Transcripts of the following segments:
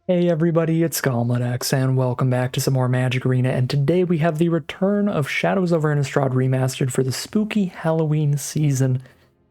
Hey everybody, it's GoblinX, and welcome back to some more Magic Arena, and today we have the return of Shadows over Innistrad Remastered for the spooky Halloween season,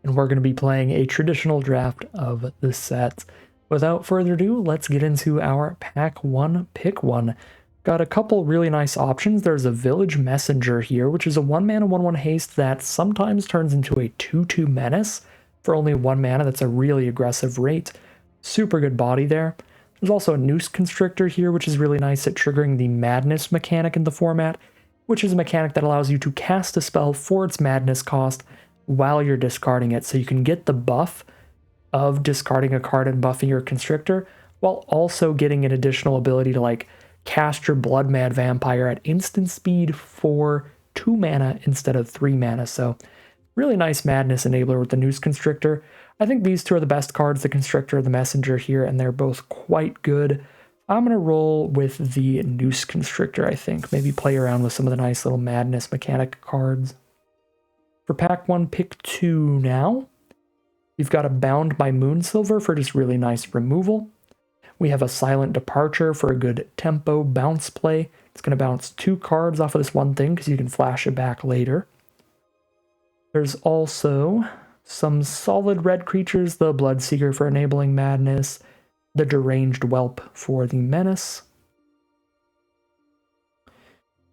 and we're going to be playing a traditional draft of the set. Without further ado, let's get into our Pack 1 Pick 1. Got a couple really nice options. There's a Village Messenger here, which is a 1-mana 1/1 haste that sometimes turns into a 2/2 menace for only 1 mana. That's a really aggressive rate. Super good body there. There's also a Noose Constrictor here, which is really nice at triggering the Madness mechanic in the format, which is a mechanic that allows you to cast a spell for its Madness cost while you're discarding it. So you can get the buff of discarding a card and buffing your Constrictor, while also getting an additional ability to cast your Blood Mad Vampire at instant speed for 2 mana instead of 3 mana. So really nice Madness enabler with the Noose Constrictor. I think these two are the best cards, the Constrictor and the Messenger here, and they're both quite good. I'm going to roll with the Noose Constrictor, I think. Maybe play around with some of the nice little Madness mechanic cards. For Pack 1, Pick 2 now. We've got a Bound by Moonsilver for just really nice removal. We have a Silent Departure for a good tempo bounce play. It's going to bounce 2 cards off of this one thing because you can flash it back later. There's also some solid red creatures, the Bloodseeker for enabling Madness, the Deranged Whelp for the Menace.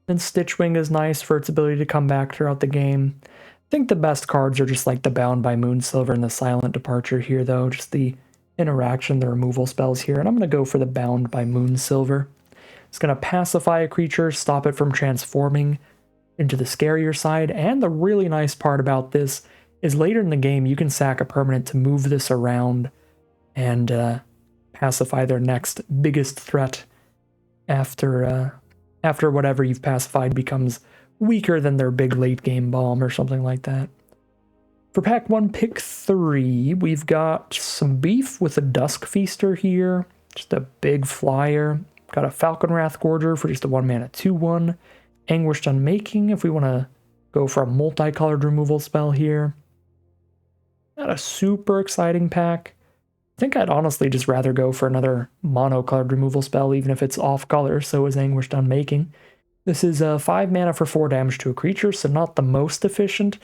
And Stitchwing is nice for its ability to come back throughout the game. I think the best cards are just like the Bound by Moonsilver and the Silent Departure here, though. Just the interaction, the removal spells here. And I'm going to go for the Bound by Moonsilver. It's going to pacify a creature, stop it from transforming into the scarier side. And the really nice part about this is later in the game, you can sack a permanent to move this around and pacify their next biggest threat after whatever you've pacified becomes weaker than their big late game bomb or something like that. For Pack 1, Pick 3, we've got some beef with a Dusk Feaster here, just a big flyer. Got a Falconwrath Gorger for just a 1-mana 2/1. Anguished Unmaking if we want to go for a multicolored removal spell here. Not a super exciting pack. I think I'd honestly just rather go for another mono-colored removal spell, even if it's off color, so is Anguished Unmaking. This is 5 mana for 4 damage to a creature, so not the most efficient,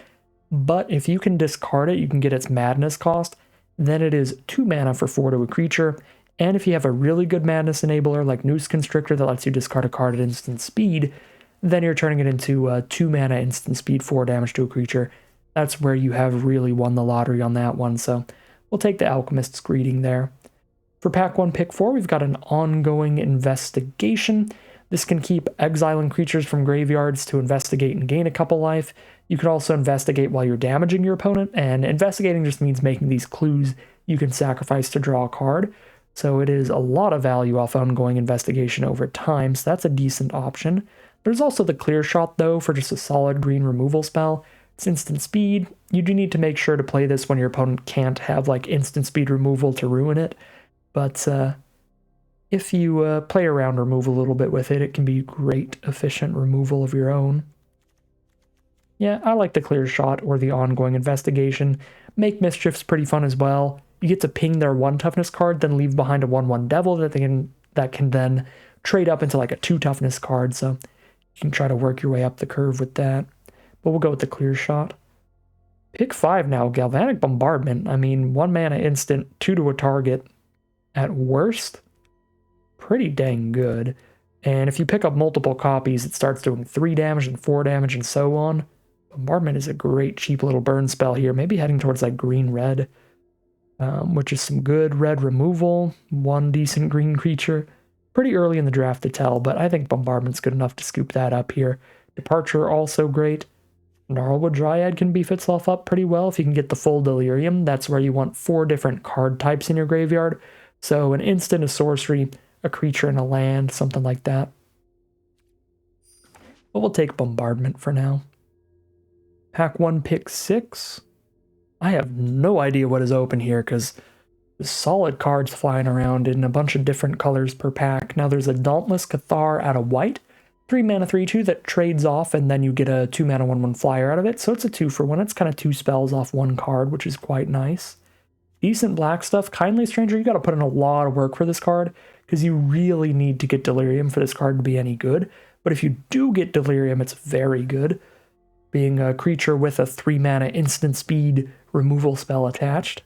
but if you can discard it, you can get its Madness cost, then it is 2 mana for 4 to a creature, and if you have a really good Madness enabler like Noose Constrictor that lets you discard a card at instant speed, then you're turning it into 2 mana instant speed 4 damage to a creature. That's where you have really won the lottery on that one, so we'll take the Alchemist's Greeting there. For Pack 1, Pick 4, we've got an Ongoing Investigation. This can keep exiling creatures from graveyards to investigate and gain a couple life. You can also investigate while you're damaging your opponent, and investigating just means making these clues you can sacrifice to draw a card. So it is a lot of value off Ongoing Investigation over time, so that's a decent option. There's also the Clear Shot, though, for just a solid green removal spell. It's instant speed. You do need to make sure to play this when your opponent can't have instant speed removal to ruin it. But if you play around or move a little bit with it, it can be great efficient removal of your own. Yeah, I like the Clear Shot or the Ongoing Investigation. Make Mischief's pretty fun as well. You get to ping their 1 toughness card, then leave behind a 1/1 Devil that can then trade up into a 2 toughness card, so you can try to work your way up the curve with that. But we'll go with the Clear Shot. Pick 5 now, Galvanic Bombardment. I mean, 1 mana instant, 2 to a target. At worst, pretty dang good. And if you pick up multiple copies, it starts doing 3 damage and 4 damage and so on. Bombardment is a great cheap little burn spell here, maybe heading towards green-red, which is some good red removal, 1 decent green creature. Pretty early in the draft to tell, but I think Bombardment's good enough to scoop that up here. Departure also great. Gnarlwood Dryad can beef itself up pretty well if you can get the full Delirium. That's where you want 4 different card types in your graveyard. So an instant, a sorcery, a creature, and a land, something like that. But we'll take Bombardment for now. Pack 1, Pick 6. I have no idea what is open here because there's solid cards flying around in a bunch of different colors per pack. Now there's a Dauntless Cathar out of white. 3 mana 3/2 that trades off, and then you get a 2 mana 1/1 flyer out of it. So it's a 2 for 1. It's kind of 2 spells off 1 card, which is quite nice. Decent black stuff. Kindly Stranger, you got to put in a lot of work for this card because you really need to get Delirium for this card to be any good. But if you do get Delirium, it's very good, being a creature with a 3-mana instant speed removal spell attached.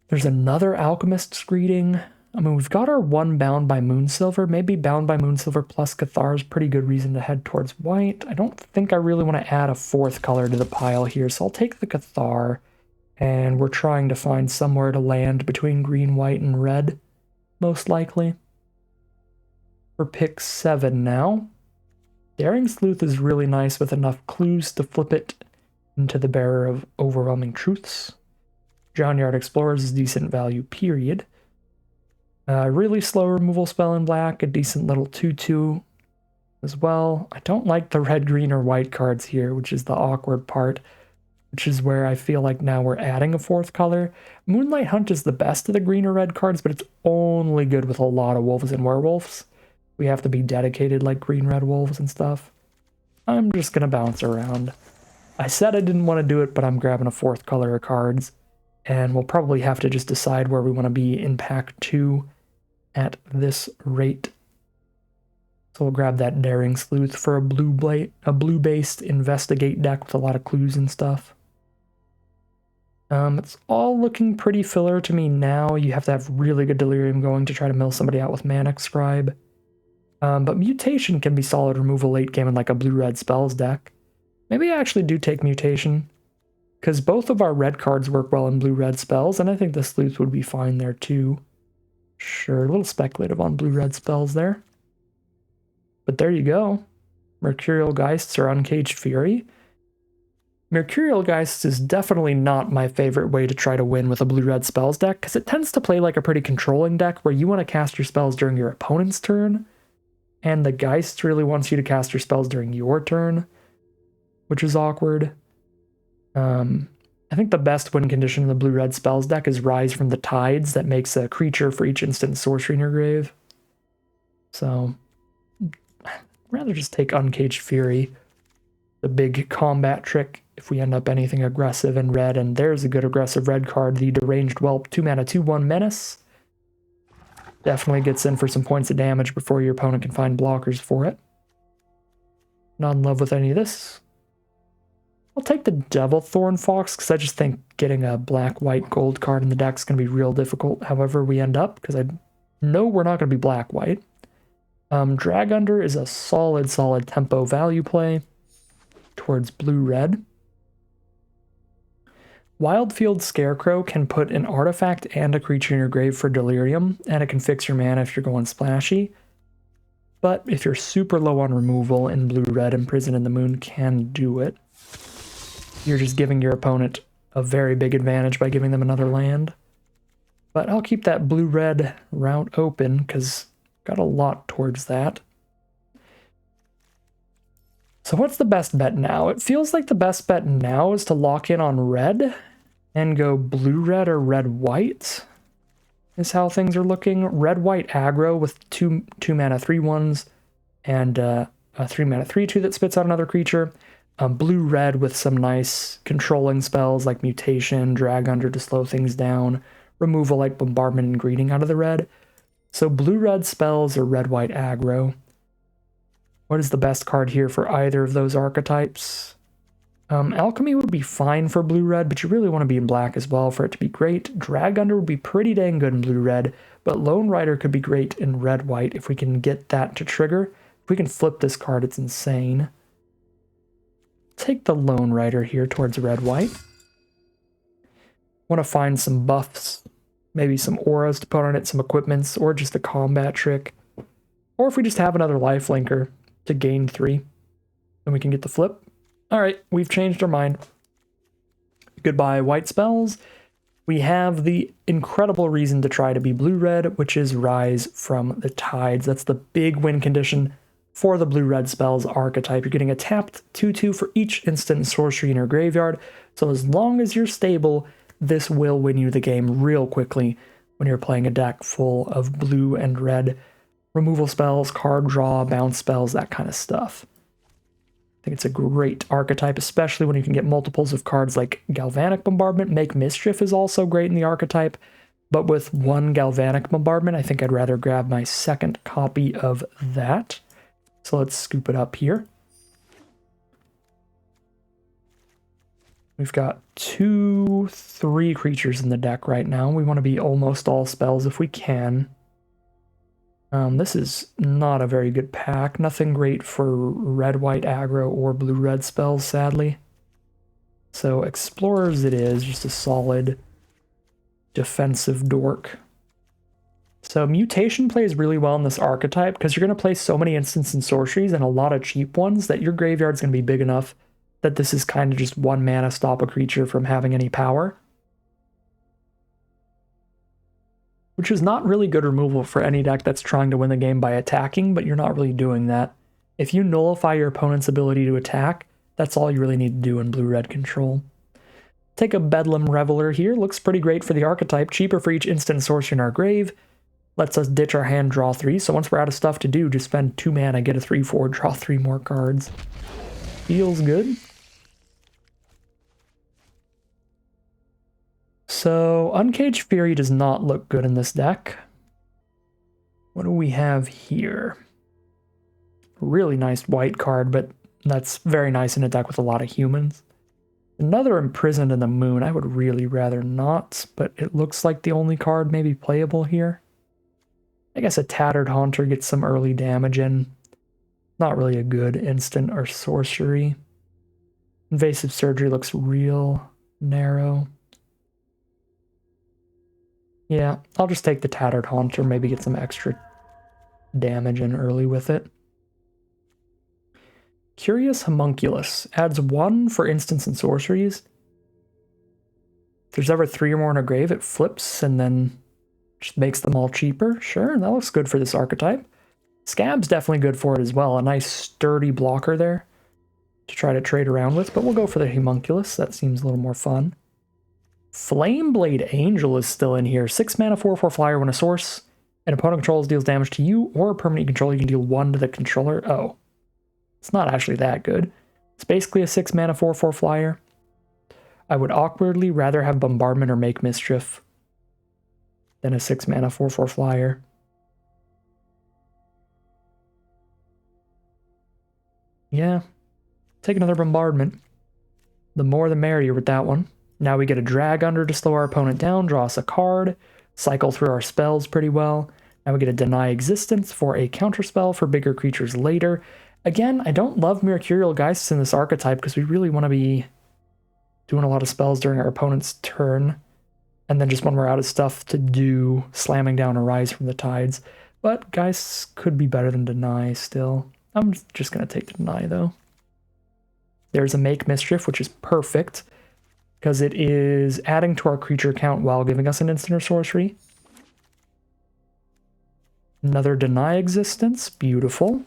There's another Alchemist's Greeting. I mean, we've got our one Bound by Moonsilver. Maybe Bound by Moonsilver plus Cathar is pretty good reason to head towards white. I don't think I really want to add a 4th color to the pile here, so I'll take the Cathar. And we're trying to find somewhere to land between green, white, and red, most likely. For pick 7 now. Daring Sleuth is really nice with enough clues to flip it into the Bearer of Overwhelming Truths. Johnyard Explorers is decent value, period. Really slow removal spell in black, a decent little 2/2 as well. I don't like the red, green, or white cards here, which is the awkward part, which is where I feel like now we're adding a 4th color. Moonlight Hunt is the best of the green or red cards, but it's only good with a lot of wolves and werewolves. We have to be dedicated like green-red wolves and stuff. I'm just going to bounce around. I said I didn't want to do it, but I'm grabbing a 4th color of cards. And we'll probably have to just decide where we want to be in pack 2 at this rate. So we'll grab that Daring Sleuth for a blue-based investigate deck with a lot of clues and stuff. It's all looking pretty filler to me now. You have to have really good Delirium going to try to mill somebody out with Manic Scribe. But Mutation can be solid removal late game in like a blue-red spells deck. Maybe I actually do take Mutation, because both of our red cards work well in blue-red spells, and I think the Sleuth would be fine there too. Sure, a little speculative on blue-red spells there. But there you go. Mercurial Geists or Uncaged Fury. Mercurial Geists is definitely not my favorite way to try to win with a blue-red spells deck, because it tends to play like a pretty controlling deck where you want to cast your spells during your opponent's turn, and the Geist really wants you to cast your spells during your turn, which is awkward. I think the best win condition in the blue-red spells deck is Rise from the Tides that makes a creature for each instant sorcery in your grave. So, I'd rather just take Uncaged Fury, the big combat trick if we end up anything aggressive in red, and there's a good aggressive red card, the Deranged Whelp, 2-mana, 2/1 Menace. Definitely gets in for some points of damage before your opponent can find blockers for it. Not in love with any of this. I'll take the Devil Thorn Fox, because I just think getting a black, white, gold card in the deck is going to be real difficult however we end up, because I know we're not going to be black, white. Drag Under is a solid tempo value play towards blue-red. Wildfield Scarecrow can put an artifact and a creature in your grave for Delirium, and it can fix your mana if you're going splashy. But if you're super low on removal in blue-red, Imprison in the Moon can do it. You're just giving your opponent a very big advantage by giving them another land. But I'll keep that blue-red route open, because got a lot towards that. So what's the best bet now? It feels like the best bet now is to lock in on red and go blue-red or red-white is how things are looking. Red-white aggro with 2-mana 3/1s and a 3-mana 3/2 that spits out another creature. Blue-red with some nice controlling spells like Mutation, Drag Under to slow things down, removal like Bombardment and Greeting out of the red. So blue-red spells or red-white aggro. What is the best card here for either of those archetypes? Alchemy would be fine for blue-red, but you really want to be in black as well for it to be great. Drag Under would be pretty dang good in blue-red, but Lone Rider could be great in red-white if we can get that to trigger. If we can flip this card, it's insane. Take the Lone Rider here towards red-white. Want to find some buffs, maybe some auras to put on it, some equipments, or just a combat trick. Or if we just have another lifelinker to gain 3, then we can get the flip. Alright, we've changed our mind. Goodbye, white spells. We have the incredible reason to try to be blue-red, which is Rise from the Tides. That's the big win condition for the blue-red spells archetype. You're getting a tapped 2/2 for each instant sorcery in your graveyard, so as long as you're stable, this will win you the game real quickly when you're playing a deck full of blue and red removal spells, card draw, bounce spells, that kind of stuff. I think it's a great archetype, especially when you can get multiples of cards like Galvanic Bombardment. Make Mischief is also great in the archetype. But with one Galvanic Bombardment, I think I'd rather grab my second copy of that. So let's scoop it up here. We've got 3 creatures in the deck right now. We want to be almost all spells if we can. This is not a very good pack. Nothing great for red-white aggro or blue-red spells, sadly. So Explorers it is, just a solid defensive dork. So Mutation plays really well in this archetype because you're going to play so many instants and sorceries and a lot of cheap ones that your graveyard's going to be big enough that this is kind of just 1 mana stop a creature from having any power. Which is not really good removal for any deck that's trying to win the game by attacking, but you're not really doing that. If you nullify your opponent's ability to attack, that's all you really need to do in blue-red control. Take a Bedlam Reveler here. Looks pretty great for the archetype. Cheaper for each instant sorcery in our grave. Lets us ditch our hand, draw 3. So once we're out of stuff to do, just spend 2 mana, get a 3/4, draw 3 more cards. Feels good. So, Uncaged Fury does not look good in this deck. What do we have here? Really nice white card, but that's very nice in a deck with a lot of humans. Another Imprisoned in the Moon. I would really rather not, but it looks like the only card maybe playable here. I guess a Tattered Haunter gets some early damage in. Not really a good instant or sorcery. Invasive Surgery looks real narrow. Yeah, I'll just take the Tattered Haunter, maybe get some extra damage in early with it. Curious Homunculus adds 1 for instants and sorceries. If there's ever 3 or more in a grave, it flips and then just makes them all cheaper. Sure, that looks good for this archetype. Scab's definitely good for it as well. A nice sturdy blocker there to try to trade around with, but we'll go for the Homunculus. That seems a little more fun. Flameblade Angel is still in here. 6 mana, 4/4 flyer. When a source an opponent controls deals damage to you or a permanent you control, you can deal 1 to the controller. Oh, it's not actually that good. It's basically a 6 mana, 4/4 flyer. I would awkwardly rather have Bombardment or Make Mischief than a 6 mana, 4/4 flyer. Yeah, take another Bombardment. The more the merrier with that one. Now we get a Drag Under to slow our opponent down, draw us a card, cycle through our spells pretty well. Now we get a Deny Existence for a counterspell for bigger creatures later. Again, I don't love Mercurial Geists in this archetype because we really want to be doing a lot of spells during our opponent's turn. And then just when we're out of stuff to do, slamming down a Rise from the Tides. But Geists could be better than Deny still. I'm just going to take the Deny though. There's a Make Mischief, which is perfect, because it is adding to our creature count while giving us an instant or sorcery. Another Deny Existence, beautiful.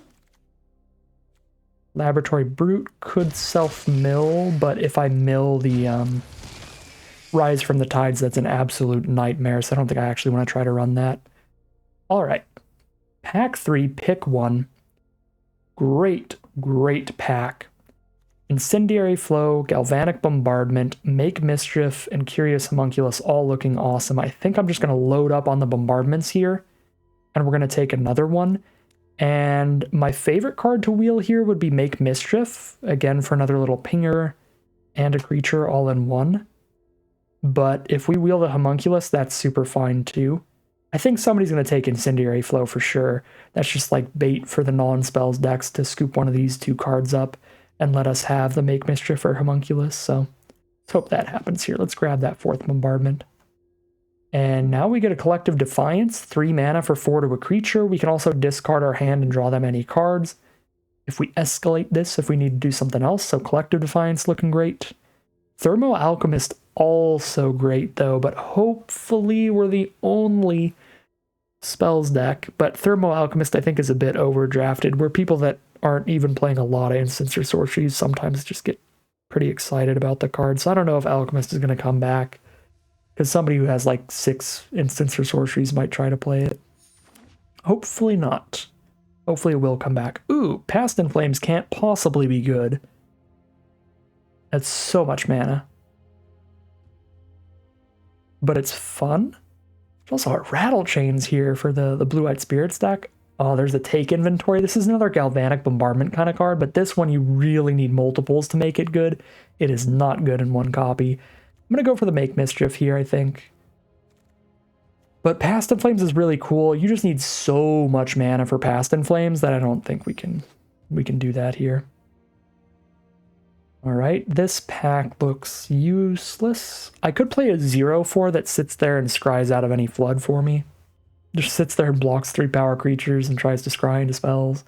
Laboratory Brute could self-mill, but if I mill the Rise from the Tides, that's an absolute nightmare, so I don't think I actually want to try to run that. Alright, pack 3, pick 1. Great, great pack. Incendiary Flow, Galvanic Bombardment, Make Mischief, and Curious Homunculus all looking awesome. I think I'm just going to load up on the bombardments here, and we're going to take another one. And my favorite card to wheel here would be Make Mischief, again for another little pinger and a creature all in one. But if we wheel the Homunculus, that's super fine too. I think somebody's going to take Incendiary Flow for sure. That's just like bait for the non-spells decks to scoop one of these 2 cards up and let us have the Make Mischief or Homunculus, so let's hope that happens here. Let's grab that 4th Bombardment. And now we get a Collective Defiance, 3 mana for 4 to a creature. We can also discard our hand and draw them any cards if we escalate this, if we need to do something else, so Collective Defiance looking great. Thermo Alchemist also great though, but hopefully we're the only spells deck. But Thermo Alchemist I think is a bit overdrafted, where people that aren't even playing a lot of instants or sorceries sometimes just get pretty excited about the card. So I don't know if Alchemist is going to come back, because somebody who has like 6 instants or sorceries might try to play it. Hopefully not. Hopefully it will come back. Ooh, Past in Flames can't possibly be good. That's so much mana. But it's fun. Also got rattle chains here for the blue-eyed spirits deck. Oh, there's a take inventory. This is another galvanic bombardment kind of card, but this one you really need multiples to make it good. It is not good in one copy. I'm gonna go for the make mischief here, I think. But Past in Flames is really cool. You just need so much mana for Past in Flames that I don't think we can do that here. All right, this pack looks useless. I could play a 0/4 that sits there and scries out of any flood for me. Just sits there and blocks 3 power creatures and tries to scry into spells.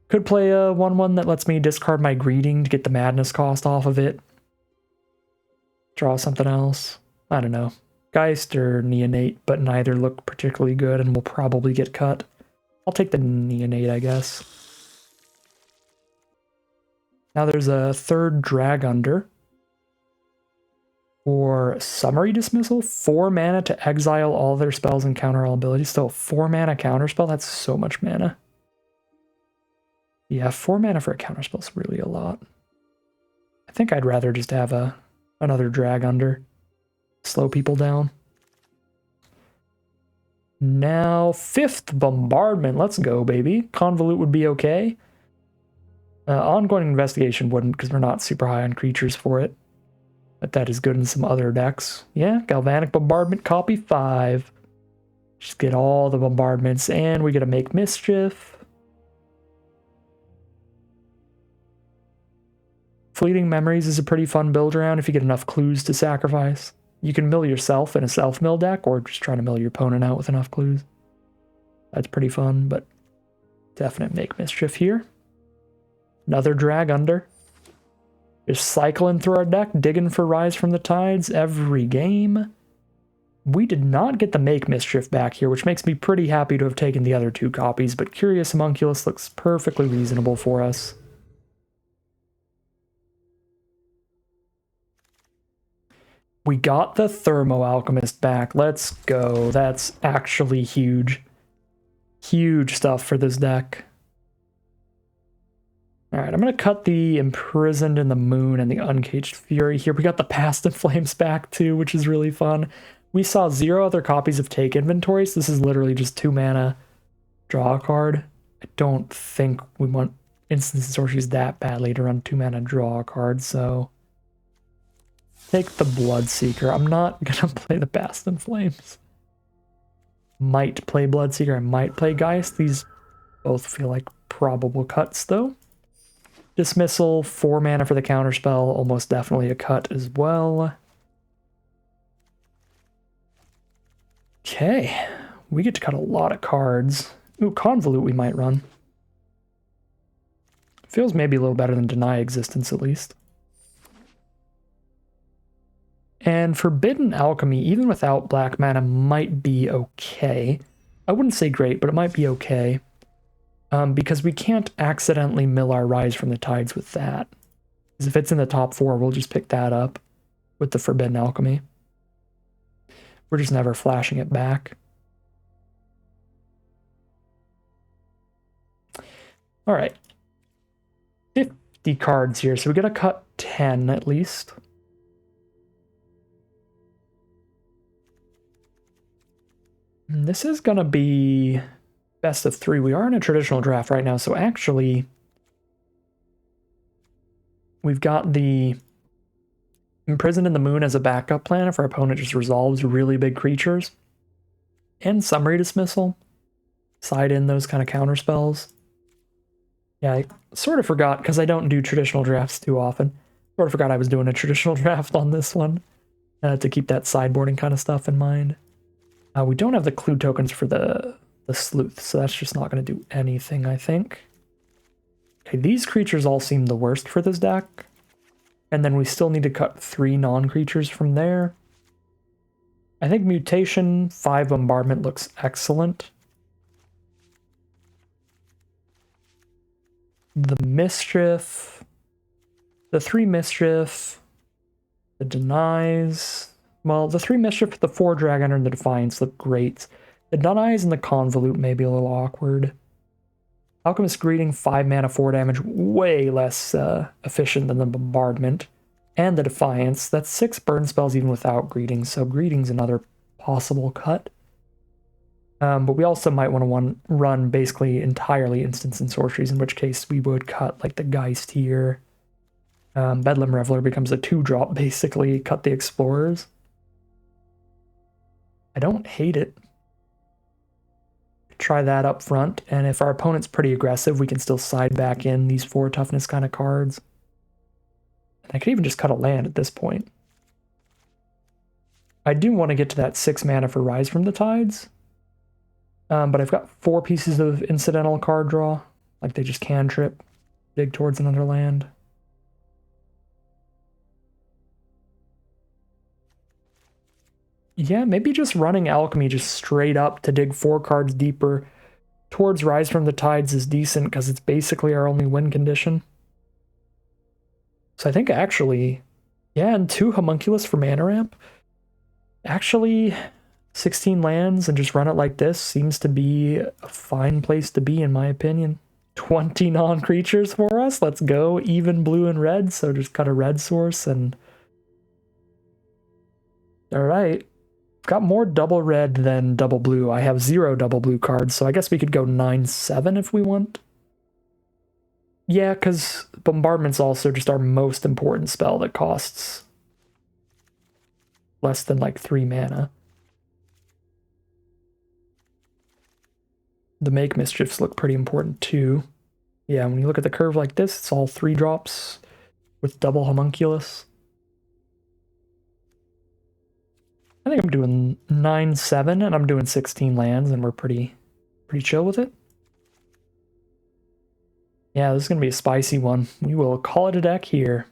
Could play a 1/1 that lets me discard my greeting to get the madness cost off of it. Draw something else. I don't know. Geist or Neonate, but neither look particularly good and will probably get cut. I'll take the Neonate, I guess. Now there's a third Drag Under. For Summary Dismissal, 4 mana to exile all their spells and counter all abilities. Still, 4 mana counterspell? That's so much mana. Yeah, 4 mana for a counterspell is really a lot. I think I'd rather just have another Drag Under. Slow people down. Now, 5th Bombardment. Let's go, baby. Convolute would be okay. Ongoing Investigation wouldn't, because we're not super high on creatures for it. But that is good in some other decks. Yeah, Galvanic Bombardment, copy 5. Just get all the bombardments, and we get to make mischief. Fleeting Memories is a pretty fun build around if you get enough clues to sacrifice. You can mill yourself in a self-mill deck, or just try to mill your opponent out with enough clues. That's pretty fun, but definite make mischief here. Another Drag Under. Just cycling through our deck, digging for Rise from the Tides every game. We did not get the make mischief back here, which makes me pretty happy to have taken the other 2 copies, but Curious Homunculus looks perfectly reasonable for us. We got the Thermo Alchemist back. Let's go. That's actually huge. Huge stuff for this deck. Alright, I'm going to cut the Imprisoned in the Moon and the Uncaged Fury here. We got the Past in Flames back too, which is really fun. We saw 0 other copies of Take Inventory, so this is literally just 2 mana, draw a card. I don't think we want Instant Sorceries that badly to run 2 mana, draw a card, so... take the Bloodseeker. I'm not going to play the Past in Flames. Might play Bloodseeker, I might play Geist. These both feel like probable cuts, though. Dismissal, 4 mana for the counterspell, almost definitely a cut as well. Okay, we get to cut a lot of cards. Ooh, Convolute we might run. Feels maybe a little better than Deny Existence, at least. And Forbidden Alchemy, even without black mana, might be okay. I wouldn't say great, but it might be okay. Because we can't accidentally mill our Rise from the Tides with that. Because if it's in the top 4, we'll just pick that up with the Forbidden Alchemy. We're just never flashing it back. Alright. 50 cards here, so we gotta cut 10 at least. And this is gonna be best of 3. We are in a traditional draft right now, so actually we've got the Imprisoned in the Moon as a backup plan if our opponent just resolves really big creatures. And Summary Dismissal. Side in those kind of counter spells. Yeah, I sort of forgot, because I don't do traditional drafts too often. Sort of forgot I was doing a traditional draft on this one. To keep that sideboarding kind of stuff in mind. We don't have the clue tokens for the Sleuth, so that's just not going to do anything, I think. Okay, these creatures all seem the worst for this deck. And then we still need to cut 3 non-creatures from there. I think Mutation, 5 Bombardment looks excellent. The Mischief, the 3 Mischief, the Denies. Well, the 3 Mischief, the 4 Dragon, and the Defiance look great. The Denies and the Convolute may be a little awkward. Alchemist Greeting, 5 mana, 4 damage, way less efficient than the Bombardment. And the Defiance, that's 6 burn spells even without Greeting, so Greeting's another possible cut. But we also might want to run basically entirely instants and sorceries, in which case we would cut like the Geist here. Bedlam Reveler becomes a 2-drop, basically. Cut the Explorers. I don't hate it. Try that up front, and if our opponent's pretty aggressive, we can still side back in these 4 toughness kind of cards. And I could even just cut a land at this point. I do want to get to that 6 mana for Rise from the Tides. But I've got 4 pieces of incidental card draw. Like they just cantrip, dig towards another land. Yeah, maybe just running Alchemy just straight up to dig 4 cards deeper towards Rise from the Tides is decent because it's basically our only win condition. So I think actually, yeah, and 2 Homunculus for mana ramp. Actually, 16 lands and just run it like this seems to be a fine place to be, in my opinion. 20 non-creatures for us. Let's go. Even blue and red, so just cut a red source and... Alright. Got more double red than double blue. I have 0 double blue cards, so I guess we could go 9-7 if we want. Yeah, because Bombardment's also just our most important spell that costs less than like 3 mana. The Make Mischiefs look pretty important too. Yeah, when you look at the curve like this, it's all 3 drops with double Homunculus. I think I'm doing 9-7 and I'm doing 16 lands and we're pretty chill with it. Yeah, this is going to be a spicy one. We will call it a deck here.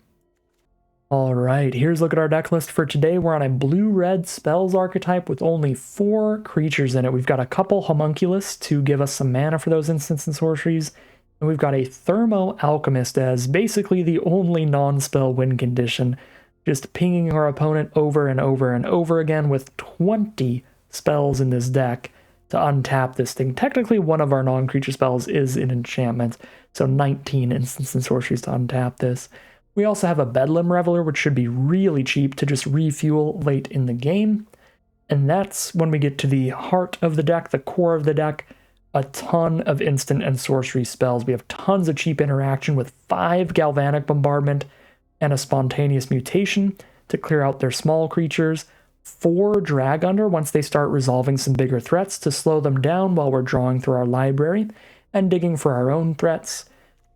Alright, here's a look at our deck list for today. We're on a blue-red spells archetype with only 4 creatures in it. We've got a couple Homunculus to give us some mana for those instants and sorceries. And we've got a Thermo Alchemist as basically the only non-spell win condition. Just pinging our opponent over and over and over again with 20 spells in this deck to untap this thing. Technically, one of our non-creature spells is an enchantment, so 19 instants and sorceries to untap this. We also have a Bedlam Reveler, which should be really cheap to just refuel late in the game. And that's when we get to the heart of the deck, the core of the deck, a ton of instant and sorcery spells. We have tons of cheap interaction with 5 Galvanic Bombardment and a Spontaneous Mutation to clear out their small creatures, 4 Drag Under once they start resolving some bigger threats to slow them down while we're drawing through our library and digging for our own threats,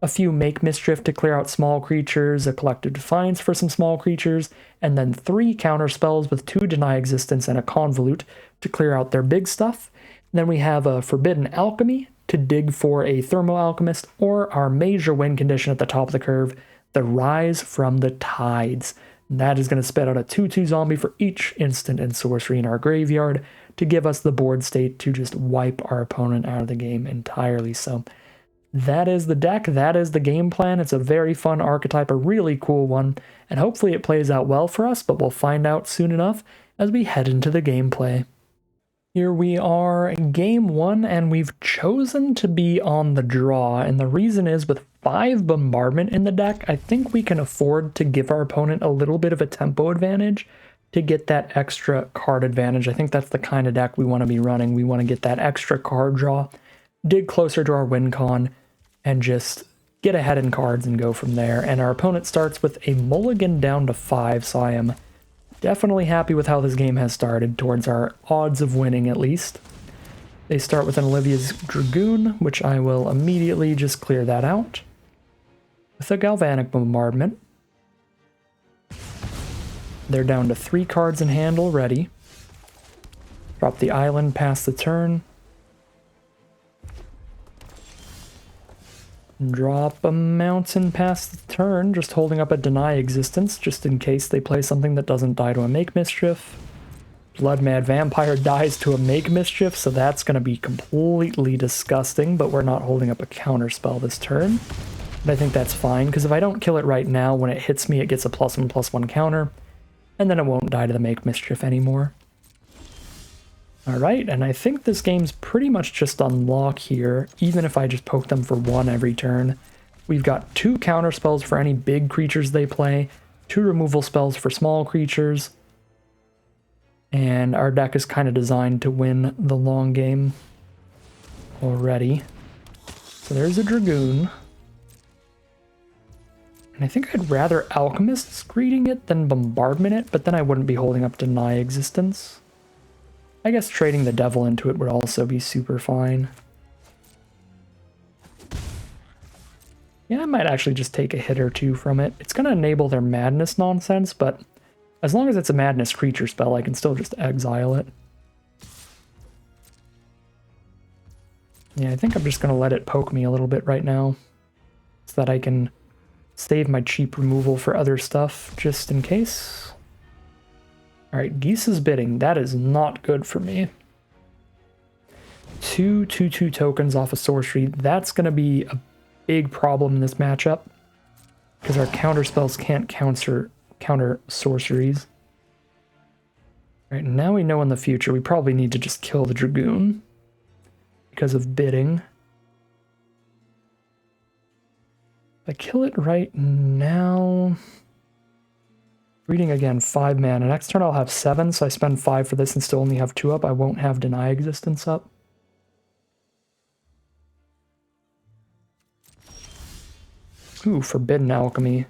a few Make Mischief to clear out small creatures, a Collective Defiance for some small creatures, and then 3 counter spells with 2 Deny Existence and a Convolute to clear out their big stuff. And then we have a Forbidden Alchemy to dig for a Thermo Alchemist, or our major win condition at the top of the curve, the Rise from the Tides. And that is going to spit out a 2/2 zombie for each instant and sorcery in our graveyard to give us the board state to just wipe our opponent out of the game entirely. So that is the deck, that is the game plan. It's a very fun archetype, a really cool one, and hopefully it plays out well for us, but we'll find out soon enough as we head into the gameplay. Here we are, game 1, and we've chosen to be on the draw, and the reason is with 5 Bombardment in the deck, I think we can afford to give our opponent a little bit of a tempo advantage to get that extra card advantage. I think that's the kind of deck we want to be running. We want to get that extra card draw, dig closer to our win con, and just get ahead in cards and go from there. And our opponent starts with a mulligan down to 5, so I am definitely happy with how this game has started, towards our odds of winning at least. They start with an Olivia's Dragoon, which I will immediately just clear that out with a Galvanic Bombardment. They're down to 3 cards in hand already. Drop the island past the turn. Drop a mountain past the turn, just holding up a Deny Existence, just in case they play something that doesn't die to a Make Mischief. Blood Mad Vampire dies to a Make Mischief, so that's going to be completely disgusting, but we're not holding up a counter spell this turn. But I think that's fine, because if I don't kill it right now, when it hits me it gets a +1/+1 counter, and then it won't die to the Make Mischief anymore. Alright, and I think this game's pretty much just on lock here, even if I just poke them for 1 every turn. We've got 2 counter spells for any big creatures they play, 2 removal spells for small creatures, And our deck is kind of designed to win the long game already. So there's a Dragoon. And I think I'd rather Alchemist's Greeting it than Bombardment it, but then I wouldn't be holding up Deny Existence. I guess trading the Devil into it would also be super fine. Yeah, I might actually just take a hit or two from it. It's going to enable their Madness nonsense, but as long as it's a Madness creature spell, I can still just exile it. Yeah, I think I'm just going to let it poke me a little bit right now, so that I can save my cheap removal for other stuff, just in case. Alright, Geese's Bidding. That is not good for me. 2/2/2 tokens off a sorcery. That's going to be a big problem in this matchup, because our counter spells can't counter sorceries. Alright, now we know in the future we probably need to just kill the Dragoon because of bidding. If I kill it right now... Reading again, 5 mana. Next turn I'll have 7, so I spend 5 for this and still only have 2 up. I won't have Deny Existence up. Ooh, Forbidden Alchemy.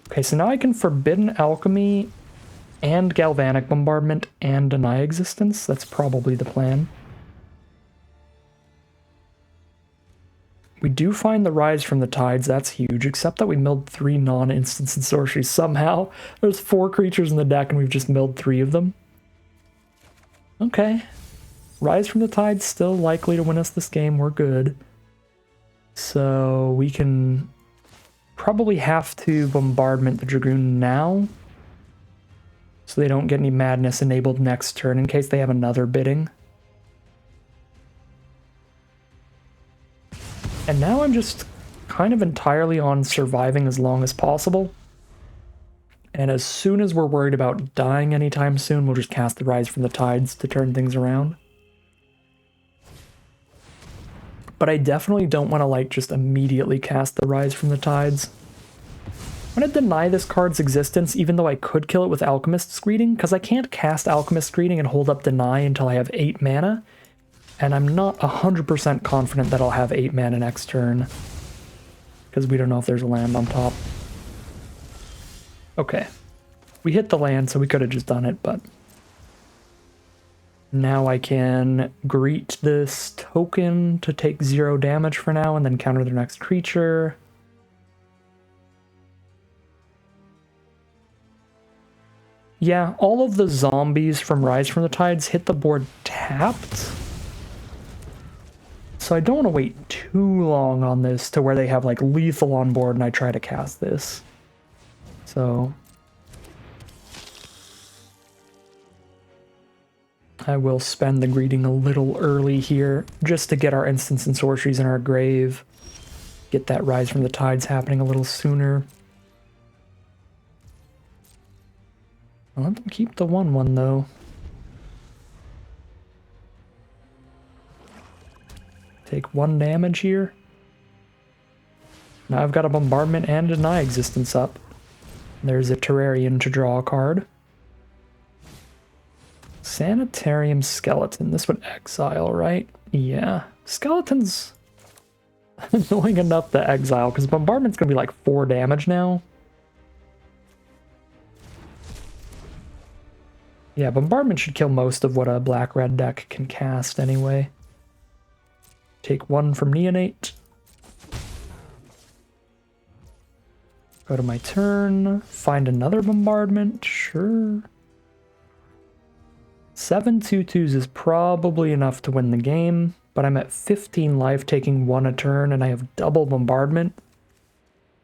Okay, so now I can Forbidden Alchemy and Galvanic Bombardment and Deny Existence. That's probably the plan. We do find the Rise from the Tides. That's huge, except that we milled 3 non-instants and sorceries somehow. There's 4 creatures in the deck and we've just milled 3 of them. Okay. Rise from the Tides still likely to win us this game. We're good. So we can probably have to Bombardment the Dragoon now, so they don't get any Madness enabled next turn in case they have another bidding. And now I'm just kind of entirely on surviving as long as possible. And as soon as we're worried about dying anytime soon, we'll just cast the Rise from the Tides to turn things around. But I definitely don't want to like just immediately cast the Rise from the Tides. I'm going to deny this card's existence even though I could kill it with Alchemist's Greeting, because I can't cast Alchemist's Greeting and hold up Deny until I have 8 mana. And I'm not 100% confident that I'll have 8 mana next turn, because we don't know if there's a land on top. Okay. We hit the land, so we could have just done it, but... Now I can greet this token to take 0 damage for now, and then counter their next creature. Yeah, all of the zombies from Rise from the Tides hit the board tapped. So I don't want to wait too long on this to where they have like lethal on board and I try to cast this. So I will spend the greeting a little early here just to get our instants and sorceries in our grave. Get that Rise from the Tides happening a little sooner. I'll let them keep the 1/1 though. Take 1 damage here. Now I've got a Bombardment and Deny Existence up. There's a Terrarian to draw a card. Sanitarium Skeleton. This would exile, right? Yeah. Skeleton's annoying enough to exile, because Bombardment's going to be like 4 damage now. Yeah, Bombardment should kill most of what a black-red deck can cast anyway. Take 1 from Neonate. Go to my turn. Find another Bombardment. Sure. 7 2/2s is probably enough to win the game, but I'm at 15 life, taking 1 a turn, and I have double Bombardment.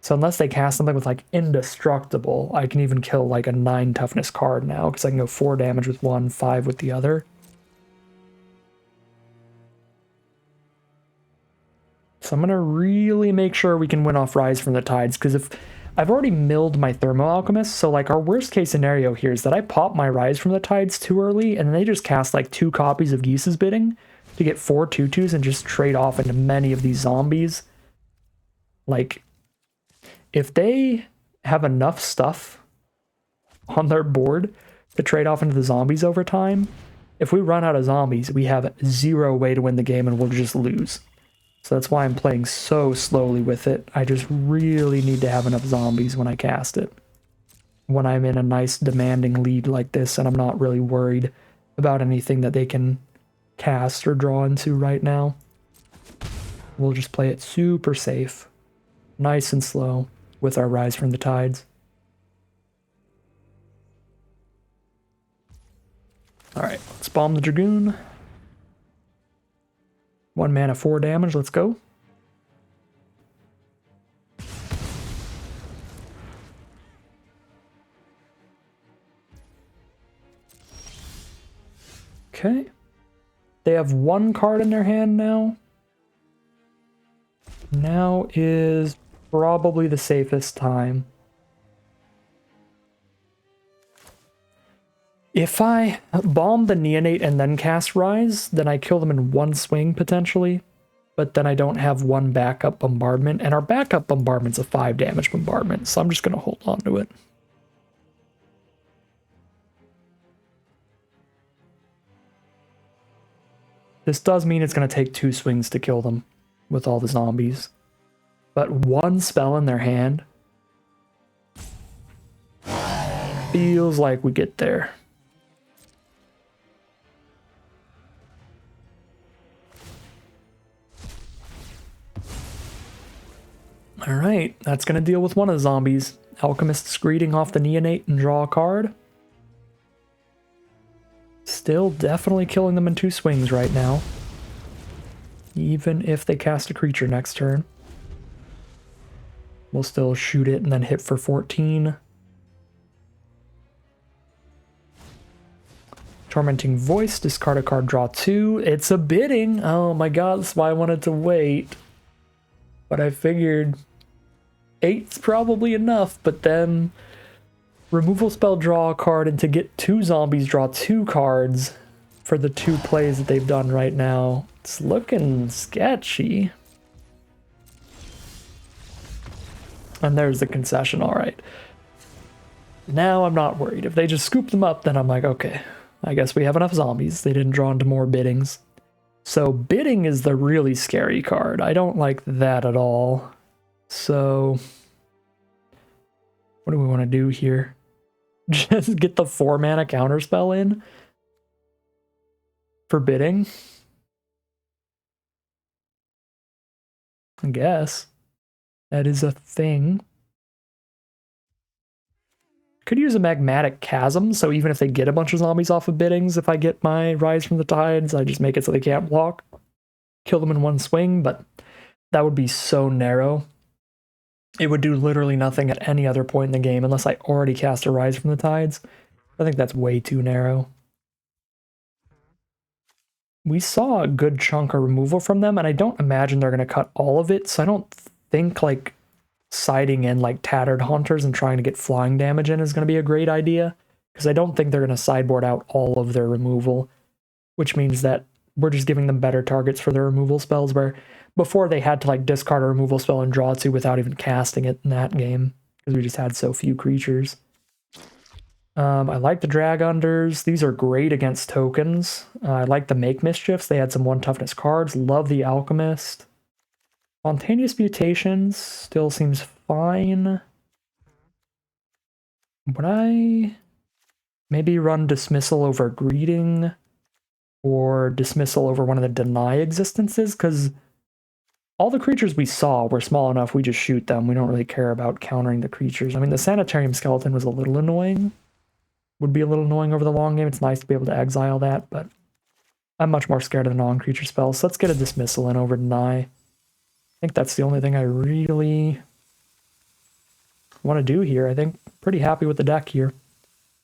So unless they cast something with like Indestructible, I can even kill like a 9 toughness card now, because I can go 4 damage with one, 5 with the other. So I'm going to really make sure we can win off Rise from the Tides, because if I've already milled my Thermo Alchemist, so like our worst case scenario here is that I pop my Rise from the Tides too early, and then they just cast like 2 copies of Geese's Bidding to get 4 2/2s and just trade off into many of these zombies. Like, if they have enough stuff on their board to trade off into the zombies over time. If we run out of zombies, we have zero way to win the game and we'll just lose. So that's why I'm playing so slowly with it. I just really need to have enough zombies when I cast it. When I'm in a nice demanding lead like this and I'm not really worried about anything that they can cast or draw into right now. We'll just play it super safe, nice and slow with our Rise from the Tides. Alright, let's bomb the Dragoon. 1 mana, 4 damage, let's go. Okay. They have 1 card in their hand now. Now is probably the safest time. If I bomb the Neonate and then cast Rise, then I kill them in 1 swing, potentially. But then I don't have 1 backup bombardment, and our backup bombardment's a 5 damage bombardment, so I'm just going to hold on to it. This does mean it's going to take 2 swings to kill them with all the zombies. But 1 spell in their hand feels like we get there. Alright, that's going to deal with 1 of the zombies. Alchemist's Greeting off the Neonate and draw a card. Still definitely killing them in 2 swings right now. Even if they cast a creature next turn. We'll still shoot it and then hit for 14. Tormenting Voice, discard a card, draw 2. It's a bidding! Oh my god, that's why I wanted to wait. But I figured 8's probably enough, but then removal spell, draw a card, and to get 2 zombies, draw 2 cards for the 2 plays that they've done right now. It's looking sketchy. And there's the concession, alright. Now I'm not worried. If they just scoop them up, then I'm like, okay, I guess we have enough zombies. They didn't draw into more biddings. So bidding is the really scary card. I don't like that at all. So what do we want to do here? Just get the 4 mana counterspell in for bidding? I guess. That is a thing. Could use a Magmatic Chasm, so even if they get a bunch of zombies off of biddings, if I get my Rise from the Tides, I just make it so they can't block. Kill them in 1 swing, but that would be so narrow. It would do literally nothing at any other point in the game unless I already cast a Rise from the Tides. I think that's way too narrow. We saw a good chunk of removal from them, and I don't imagine they're going to cut all of it, so I don't think like siding in like Tattered Haunters and trying to get flying damage in is going to be a great idea, because I don't think they're going to sideboard out all of their removal, which means that we're just giving them better targets for their removal spells, where before they had to like discard a removal spell and draw 2 without even casting it in that game, because we just had so few creatures. I like the Drag Unders. These are great against tokens. I like the Make Mischiefs. They had some 1 toughness cards. Love the Alchemist. Spontaneous Mutations still seems fine. Would I maybe run Dismissal over Greeting or Dismissal over one of the Deny Existences? Because all the creatures we saw were small enough, we just shoot them. We don't really care about countering the creatures. I mean, the Sanitarium Skeleton was a little annoying. Would be a little annoying over the long game. It's nice to be able to exile that, but I'm much more scared of the non-creature spells. So let's get a Dismissal in over Deny. I think that's the only thing I really want to do here. I think pretty happy with the deck here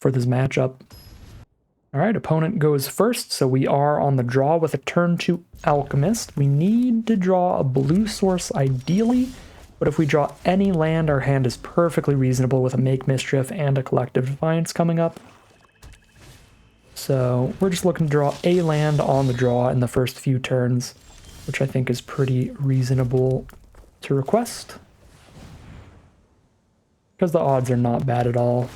for this matchup. All right, opponent goes first, so we are on the draw with a turn 2 Alchemist. We need to draw a blue source ideally, but if we draw any land, our hand is perfectly reasonable with a Make Mischief and a Collective Defiance coming up. So we're just looking to draw a land on the draw in the first few turns, which I think is pretty reasonable to request, because the odds are not bad at all.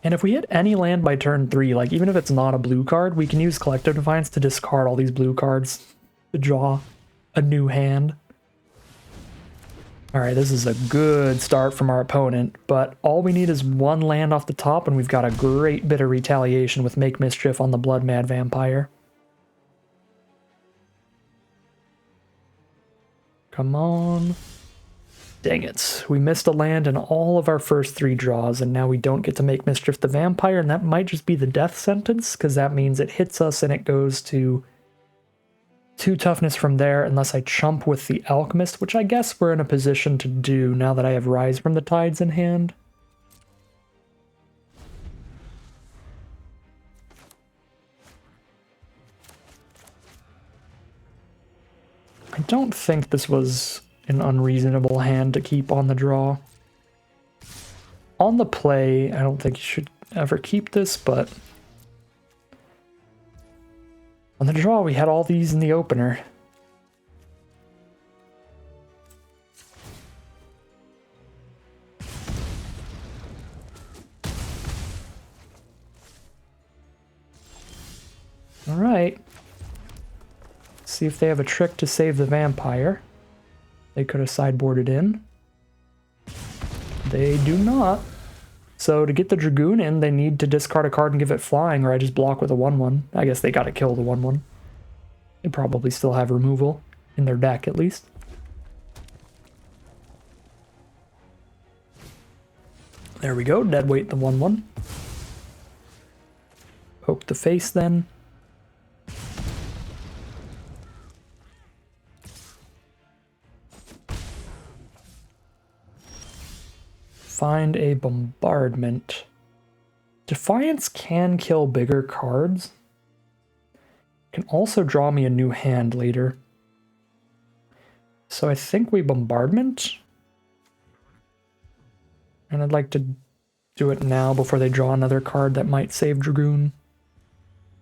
And if we hit any land by turn 3, like even if it's not a blue card, we can use Collective Defiance to discard all these blue cards to draw a new hand. Alright, this is a good start from our opponent, but all we need is one land off the top, and we've got a great bit of retaliation with Make Mischief on the Blood Mad Vampire. Come on. Dang it. We missed a land in all of our first 3 draws, and now we don't get to Make Mischief the Vampire, and that might just be the death sentence, because that means it hits us and it goes to 2 toughness from there, unless I chump with the Alchemist, which I guess we're in a position to do now that I have Rise from the Tides in hand. I don't think this was an unreasonable hand to keep on the draw. On the play, I don't think you should ever keep this, but on the draw, we had all these in the opener. All right. See if they have a trick to save the vampire. They could have sideboarded in. They do not. So to get the Dragoon in, they need to discard a card and give it flying, or I just block with a 1/1. I guess they gotta kill the 1/1. They probably still have removal in their deck, at least. There we go, deadweight the 1/1. Poke the face then. Find a bombardment. Defiance can kill bigger cards. Can also draw me a new hand later. So I think we bombardment. And I'd like to do it now before they draw another card that might save Dragoon.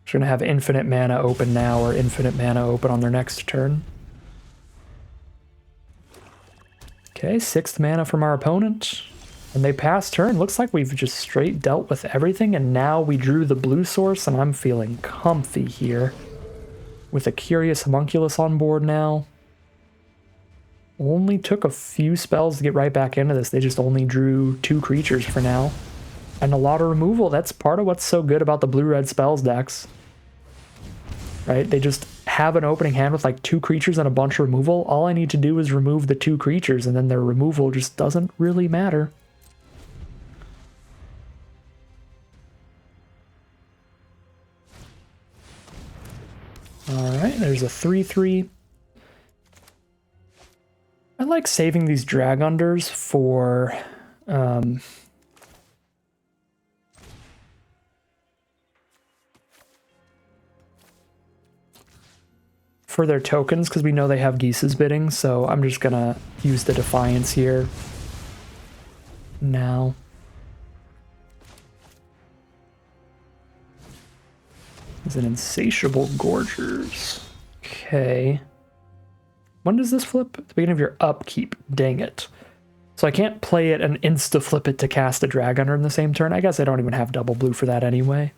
Just gonna have infinite mana open now or infinite mana open on their next turn. Okay, 6th mana from our opponent. And they pass turn. Looks like we've just straight dealt with everything, and now we drew the blue source, and I'm feeling comfy here. With a Curious Homunculus on board now. Only took a few spells to get right back into this. They just only drew 2 creatures for now. And a lot of removal. That's part of what's so good about the blue-red spells decks. Right? They just have an opening hand with like 2 creatures and a bunch of removal. All I need to do is remove the 2 creatures, and then their removal just doesn't really matter. Alright, there's a 3/3. I like saving these drag unders for their tokens, because we know they have Geese's Bidding, so I'm just gonna use the Defiance here now. It's an Insatiable Gorgers. Okay. When does this flip? At the beginning of your upkeep. Dang it. So I can't play it and insta-flip it to cast a Drag Under in the same turn. I guess I don't even have double blue for that anyway.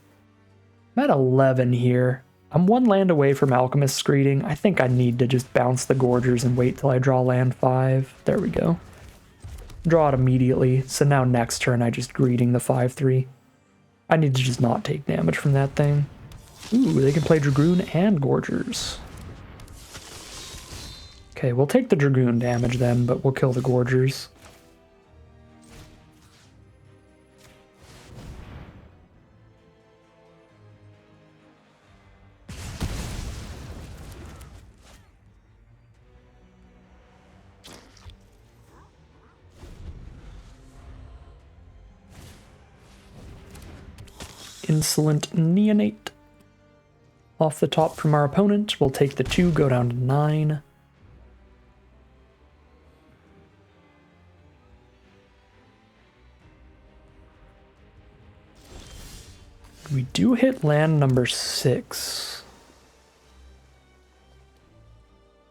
I'm at 11 here. I'm 1 land away from Alchemist's Greeting. I think I need to just bounce the Gorgers and wait till I draw land 5. There we go. Draw it immediately. So now next turn I just Greeting the 5/3. I need to just not take damage from that thing. Ooh, they can play Dragoon and Gorgers. Okay, we'll take the Dragoon damage then, but we'll kill the Gorgers. Insolent Neonate. Off the top from our opponent, we'll take the 2, go down to 9. We do hit land number 6.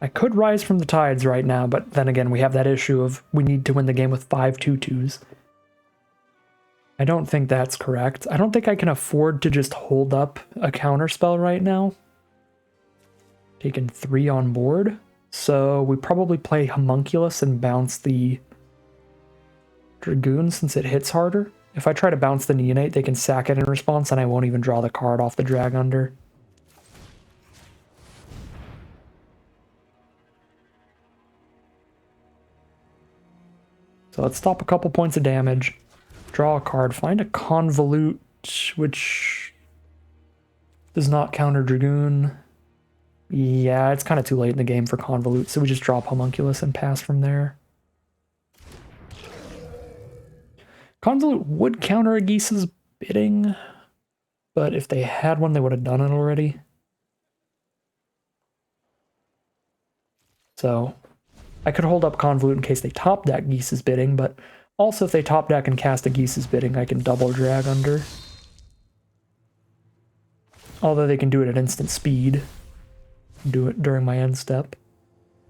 I could Rise from the Tides right now, but then again, we have that issue of we need to win the game with 5 2/2s. I don't think that's correct. I don't think I can afford to just hold up a counterspell right now. Taking 3 on board. So we probably play Homunculus and bounce the Dragoon since it hits harder. If I try to bounce the Neonate, they can sack it in response and I won't even draw the card off the Drag Under. So let's stop a couple points of damage. Draw a card, find a Convolute, which does not counter Dragoon. Yeah, it's kind of too late in the game for Convolute, so we just drop Homunculus and pass from there. Convolute would counter a Geese's Bidding, but if they had one, they would have done it already. So I could hold up Convolute in case they top deck Geese's Bidding, but also if they top deck and cast a Geese's Bidding, I can double Drag Under. Although they can do it at instant speed. Do it during my end step.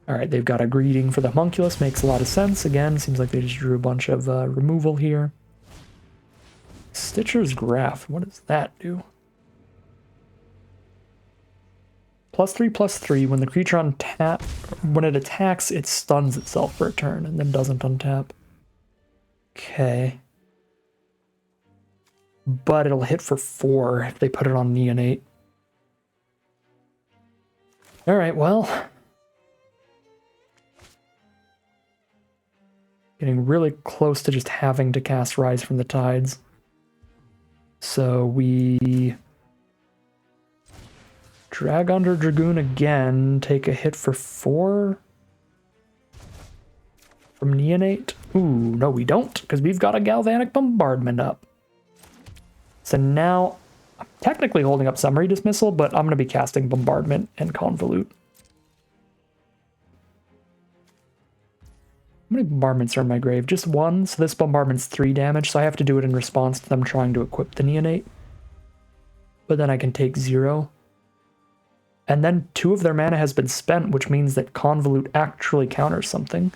Alright, they've got a Greeting for the Homunculus, makes a lot of sense. Again, seems like they just drew a bunch of removal here. Stitcher's Graph, what does that do? +3/+3, when the creature when it attacks, it stuns itself for a turn and then doesn't untap. Okay. But it'll hit for 4 if they put it on Neonate. Alright, well. Getting really close to just having to cast Rise from the Tides. So we Drag Under Dragoon again, take a hit for 4 from Neonate. Ooh, no we don't, because we've got a Galvanic Bombardment up. So now, I'm technically holding up Summary Dismissal, but I'm going to be casting Bombardment and Convolute. How many bombardments are in my grave? Just 1, so this bombardment's 3 damage, so I have to do it in response to them trying to equip the Neonate. But then I can take 0. And then 2 of their mana has been spent, which means that Convolute actually counters something.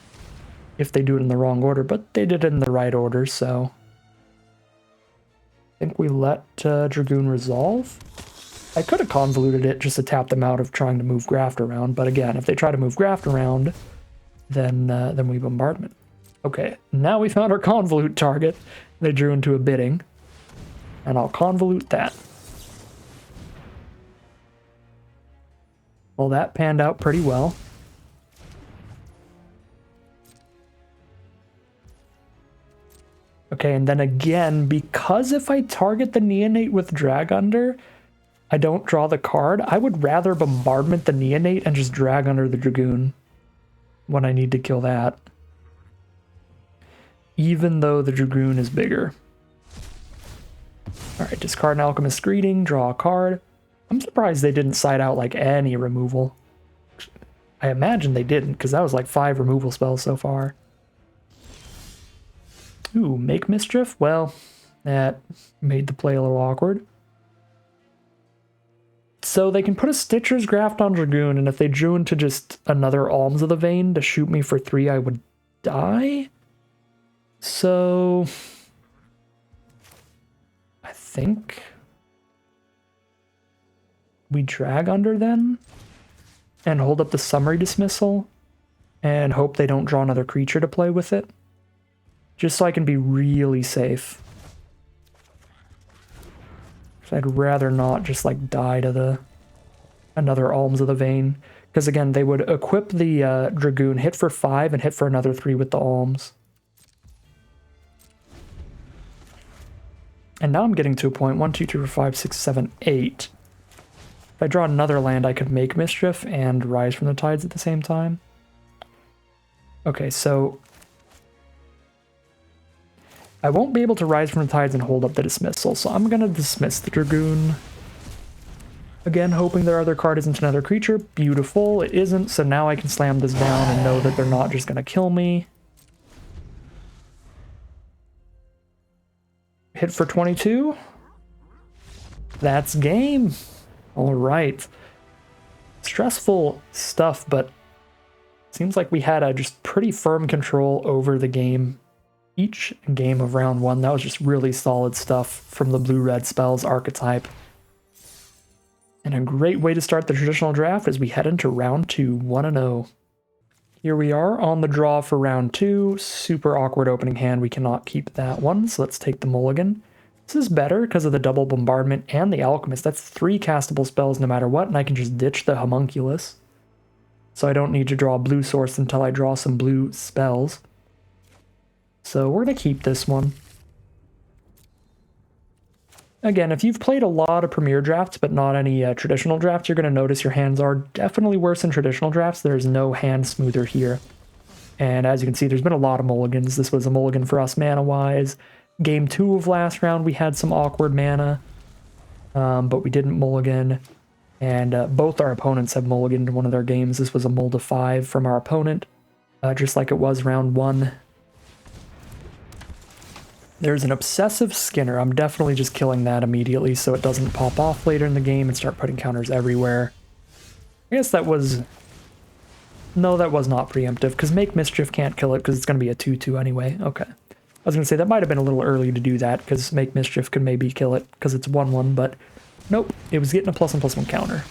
If they do it in the wrong order, but they did it in the right order, so I think we let Dragoon resolve. I could have convoluted it just to tap them out of trying to move Graft around, but again, if they try to move Graft around, then we bombardment. Okay, now we found our Convolute target. They drew into a Bidding, and I'll Convolute that. Well, that panned out pretty well. Okay, and then again, because if I target the Neonate with Drag Under, I don't draw the card, I would rather bombardment the Neonate and just Drag Under the Dragoon when I need to kill that. Even though the Dragoon is bigger. Alright, discard an Alchemist's Greeting, draw a card. I'm surprised they didn't side out like any removal. I imagine they didn't, because that was like 5 removal spells so far. Ooh, Make Mischief? Well, that made the play a little awkward. So they can put a Stitcher's Graft on Dragoon, and if they drew into just another Alms of the Vein to shoot me for 3, I would die? So I think we Drag Under then and hold up the Summary Dismissal and hope they don't draw another creature to play with it. Just so I can be really safe. I'd rather not just like die to another Alms of the Vein. Because again, they would equip the Dragoon, hit for 5, and hit for another 3 with the Alms. And now I'm getting to a point, 1, 2, 3, 4, 5, 6, 7, 8. If I draw another land, I could make Mischief and Rise from the Tides at the same time. Okay, so I won't be able to Rise from the Tides and hold up the Dismissal, so I'm going to dismiss the Dragoon. Again, hoping their other card isn't another creature. Beautiful, it isn't, so now I can slam this down and know that they're not just going to kill me. Hit for 22. That's game. Alright. Stressful stuff, but seems like we had a just pretty firm control over the game each game of round 1. That was just really solid stuff from the blue-red spells archetype. And a great way to start the traditional draft as we head into round 2, 1-0. Here we are on the draw for round 2. Super awkward opening hand. We cannot keep that one, so let's take the mulligan. This is better because of the double bombardment and the alchemist. That's 3 castable spells no matter what, and I can just ditch the homunculus. So I don't need to draw a blue source until I draw some blue spells. So we're going to keep this one. Again, if you've played a lot of Premier drafts, but not any traditional drafts, you're going to notice your hands are definitely worse in traditional drafts. There's no hand smoother here. And as you can see, there's been a lot of mulligans. This was a mulligan for us mana-wise. Game 2 of last round, we had some awkward mana, but we didn't mulligan. And both our opponents have mulliganed in one of their games. This was a mull to 5 from our opponent, just like it was round 1. There's an Obsessive Skinner. I'm definitely just killing that immediately so it doesn't pop off later in the game and start putting counters everywhere. I guess that was... No, that was not preemptive, because Make Mischief can't kill it because it's going to be a 2-2 anyway. Okay. I was going to say that might have been a little early to do that, because Make Mischief could maybe kill it because it's 1-1, but nope, it was getting a +1/+1 counter.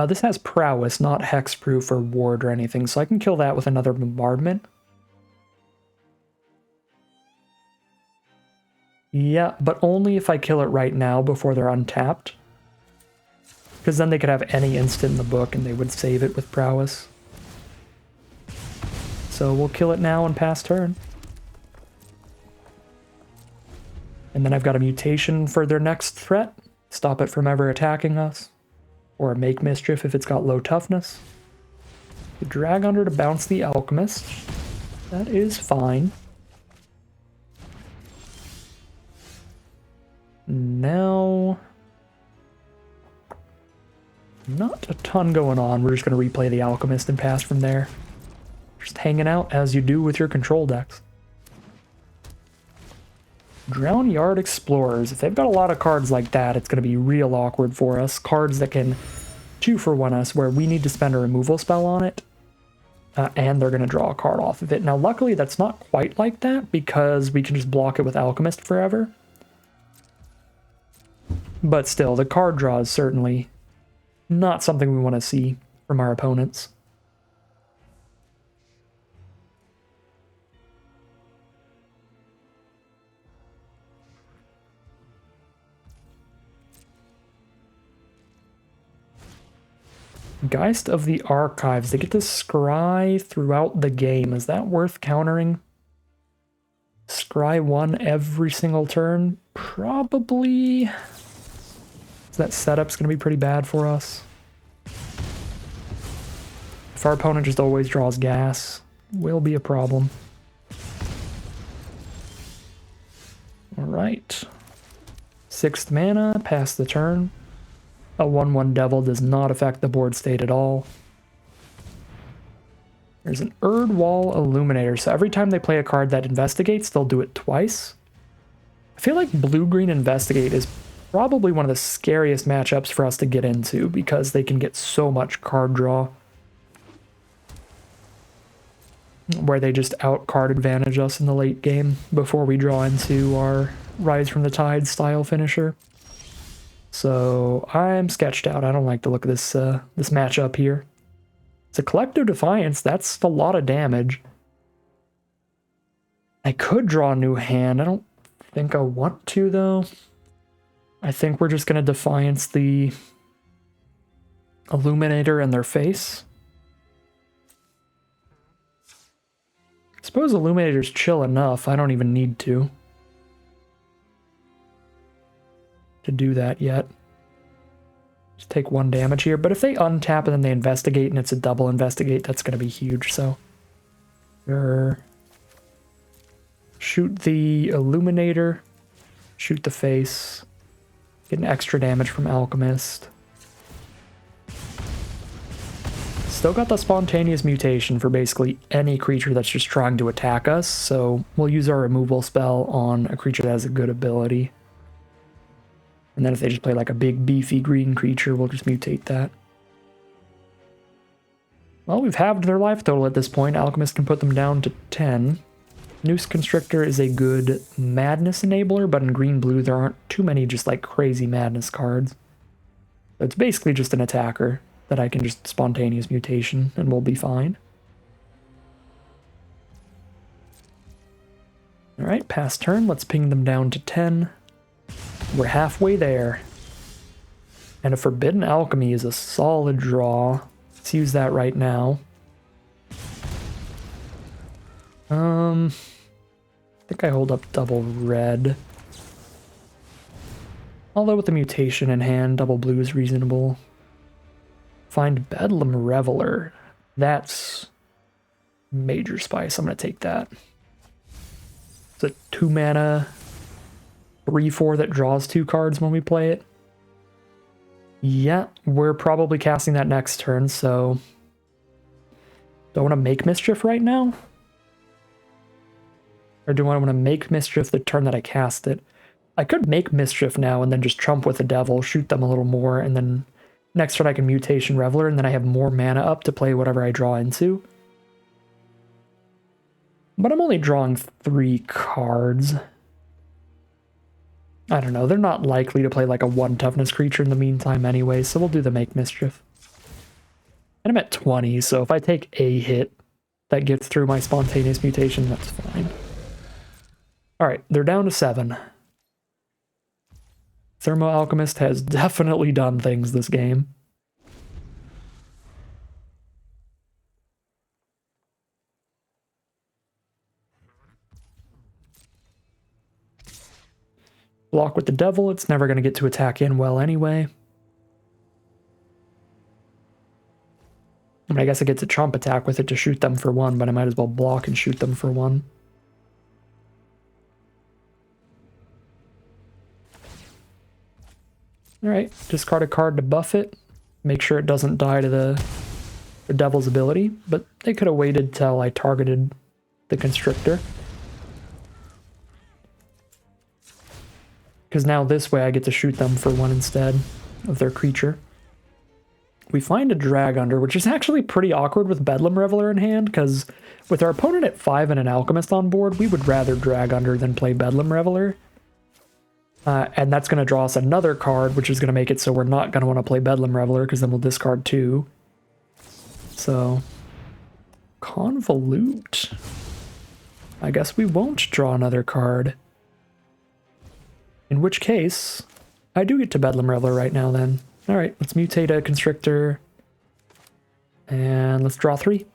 This has Prowess, not Hexproof or Ward or anything, so I can kill that with another Bombardment. Yeah, but only if I kill it right now before they're untapped. Because then they could have any instant in the book and they would save it with Prowess. So we'll kill it now and pass turn. And then I've got a mutation for their next threat. Stop it from ever attacking us. Or Make Mischief if it's got low toughness. Drag under to bounce the Alchemist. That is fine. Now, not a ton going on. We're just going to replay the Alchemist and pass from there. Just hanging out as you do with your control decks. Drown Yard Explorers. If they've got a lot of cards like that, it's going to be real awkward for us. Cards that can 2-for-1 us where we need to spend a removal spell on it. And they're going to draw a card off of it. Now, luckily, that's not quite like that because we can just block it with Alchemist forever. But still, the card draw is certainly not something we want to see from our opponents. Geist of the Archives. They get to scry throughout the game. Is that worth countering? Scry 1 every single turn? Probably. So that setup's going to be pretty bad for us. If our opponent just always draws gas, will be a problem. Alright. 6th mana, pass the turn. A 1/1 Devil does not affect the board state at all. There's an Erdwall Illuminator, so every time they play a card that investigates, they'll do it twice. I feel like Blue-Green Investigate is probably one of the scariest matchups for us to get into because they can get so much card draw. Where they just out-card advantage us in the late game before we draw into our Rise from the Tide style finisher. So I'm sketched out. I don't like the look of this this matchup here. It's a Collective Defiance. That's a lot of damage. I could draw a new hand. I don't think I want to, though. I think we're just going to Defiance the Illuminator in their face. I suppose Illuminator's chill enough. I don't even need to do that yet. Just take 1 damage here. But if they untap and then they investigate and it's a double investigate, that's going to be huge. So shoot the Illuminator, shoot the face, get an extra damage from Alchemist. Still got the Spontaneous Mutation for basically any creature that's just trying to attack us, so we'll use our removal spell on a creature that has a good ability. And then if they just play like a big beefy green creature, we'll just mutate that. Well, we've halved their life total at this point. Alchemist can put them down to 10. Noose Constrictor is a good Madness enabler, but in green-blue there aren't too many just like crazy Madness cards. So it's basically just an attacker that I can just spontaneous mutation and we'll be fine. Alright, pass turn, let's ping them down to 10. We're halfway there. And a Forbidden Alchemy is a solid draw. Let's use that right now. I think I hold up double red. Although with the mutation in hand, double blue is reasonable. Find Bedlam Reveler. That's major spice. I'm going to take that. It's a 2-mana 3/4 that draws 2 cards when we play it. Yeah, we're probably casting that next turn, so... Do I want to make Mischief right now? Or do I want to make Mischief the turn that I cast it? I could make Mischief now and then just trump with the Devil, shoot them a little more, and then next turn I can Mutation Reveler, and then I have more mana up to play whatever I draw into. But I'm only drawing 3 cards. I don't know, they're not likely to play like a 1 toughness creature in the meantime anyway, so we'll do the Make Mischief. And I'm at 20, so if I take a hit that gets through my spontaneous mutation, that's fine. Alright, they're down to 7. Thermo Alchemist has definitely done things this game. Block with the Devil, it's never going to get to attack in well anyway. I mean, I guess I get to trump attack with it to shoot them for 1, but I might as well block and shoot them for 1. Alright, discard a card to buff it. Make sure it doesn't die to the Devil's ability, but they could have waited till I targeted the Constrictor. Because now this way I get to shoot them for 1 instead of their creature. We find a Drag Under, which is actually pretty awkward with Bedlam Reveler in hand, because with our opponent at 5 and an Alchemist on board, we would rather Drag Under than play Bedlam Reveler. And that's going to draw us another card, which is going to make it so we're not going to want to play Bedlam Reveler, because then we'll discard 2. So, Convolute. I guess we won't draw another card. In which case, I do get to Bedlam Reveler right now then. Alright, let's mutate a Constrictor. And let's draw 3.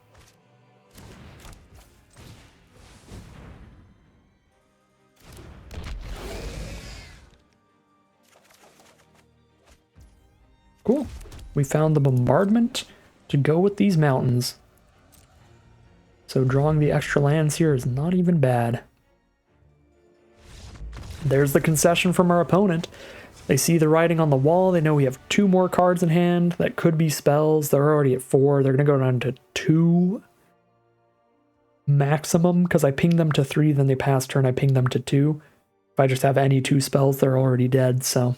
Cool. We found the Bombardment to go with these mountains. So drawing the extra lands here is not even bad. There's the concession from our opponent. They see the writing on the wall. They know we have 2 more cards in hand that could be spells. They're already at 4. They're going to go down to 2 maximum because I pinged them to 3, then they pass turn. I pinged them to 2. If I just have any 2 spells, they're already dead. So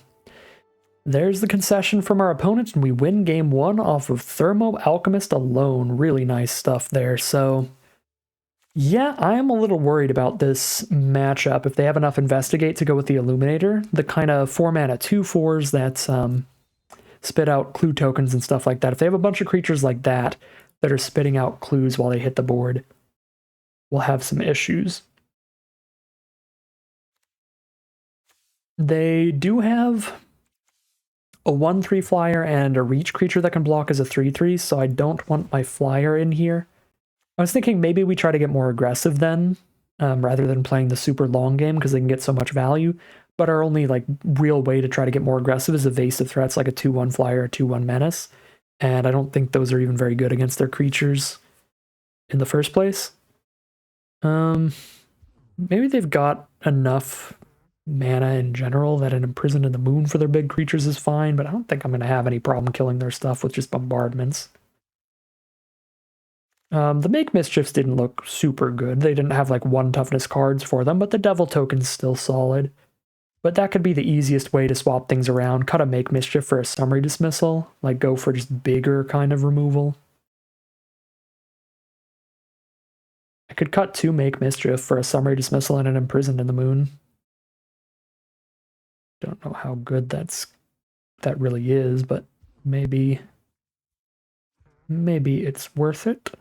there's the concession from our opponent, and we win game 1 off of Thermo Alchemist alone. Really nice stuff there. So yeah, I am a little worried about this matchup. If they have enough Investigate to go with the Illuminator, the kind of 4-mana 2/4s that spit out clue tokens and stuff like that. If they have a bunch of creatures like that that are spitting out clues while they hit the board, we'll have some issues. They do have a 1/3 flyer and a reach creature that can block as a 3/3, so I don't want my flyer in here. I was thinking maybe we try to get more aggressive then, rather than playing the super long game because they can get so much value. But our only like real way to try to get more aggressive is evasive threats like a 2/1 flyer, a 2/1 menace. And I don't think those are even very good against their creatures in the first place. Maybe they've got enough mana in general that an Imprisoned in the Moon for their big creatures is fine, but I don't think I'm going to have any problem killing their stuff with just bombardments. The Make Mischiefs didn't look super good. They didn't have like 1 toughness cards for them, but the Devil token's still solid. But that could be the easiest way to swap things around. Cut a Make Mischief for a Summary Dismissal. Like go for just bigger kind of removal. I Could cut 2 Make Mischief for a Summary Dismissal and an Imprisoned in the Moon. Don't know how good that really is, but maybe it's worth it.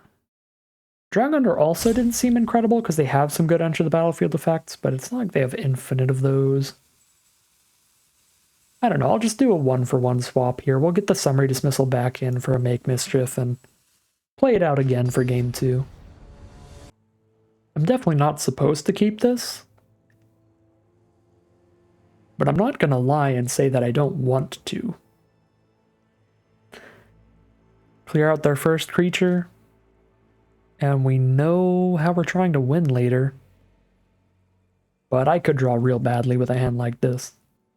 Drag Under also didn't seem incredible because they have some good enter the battlefield effects, but it's not like they have infinite of those. I don't know, I'll just do a 1-for-1 swap here. We'll get the Summary Dismissal back in for a Make Mischief and play it out again for game 2. I'm definitely not supposed to keep this, but I'm not going to lie and say that I don't want to. Clear out their first creature, and we know how we're trying to win later. But I could draw real badly with a hand like this.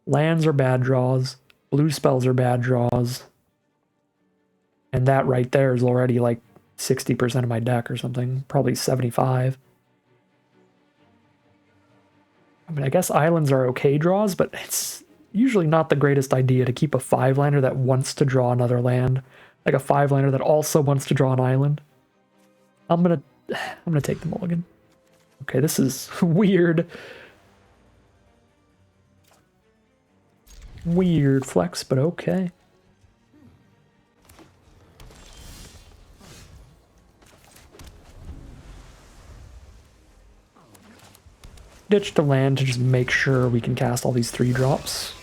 Lands are bad draws, blue spells are bad draws, and that right there is already like 60% of my deck or something, probably 75. I mean, I guess islands are okay draws, but it's usually not the greatest idea to keep a 5-lander that wants to draw another land, like a 5-lander that also wants to draw an island. I'm gonna take the mulligan. Okay, this is weird. Weird flex, but okay. Ditch the land to just make sure we can cast all these 3-drops.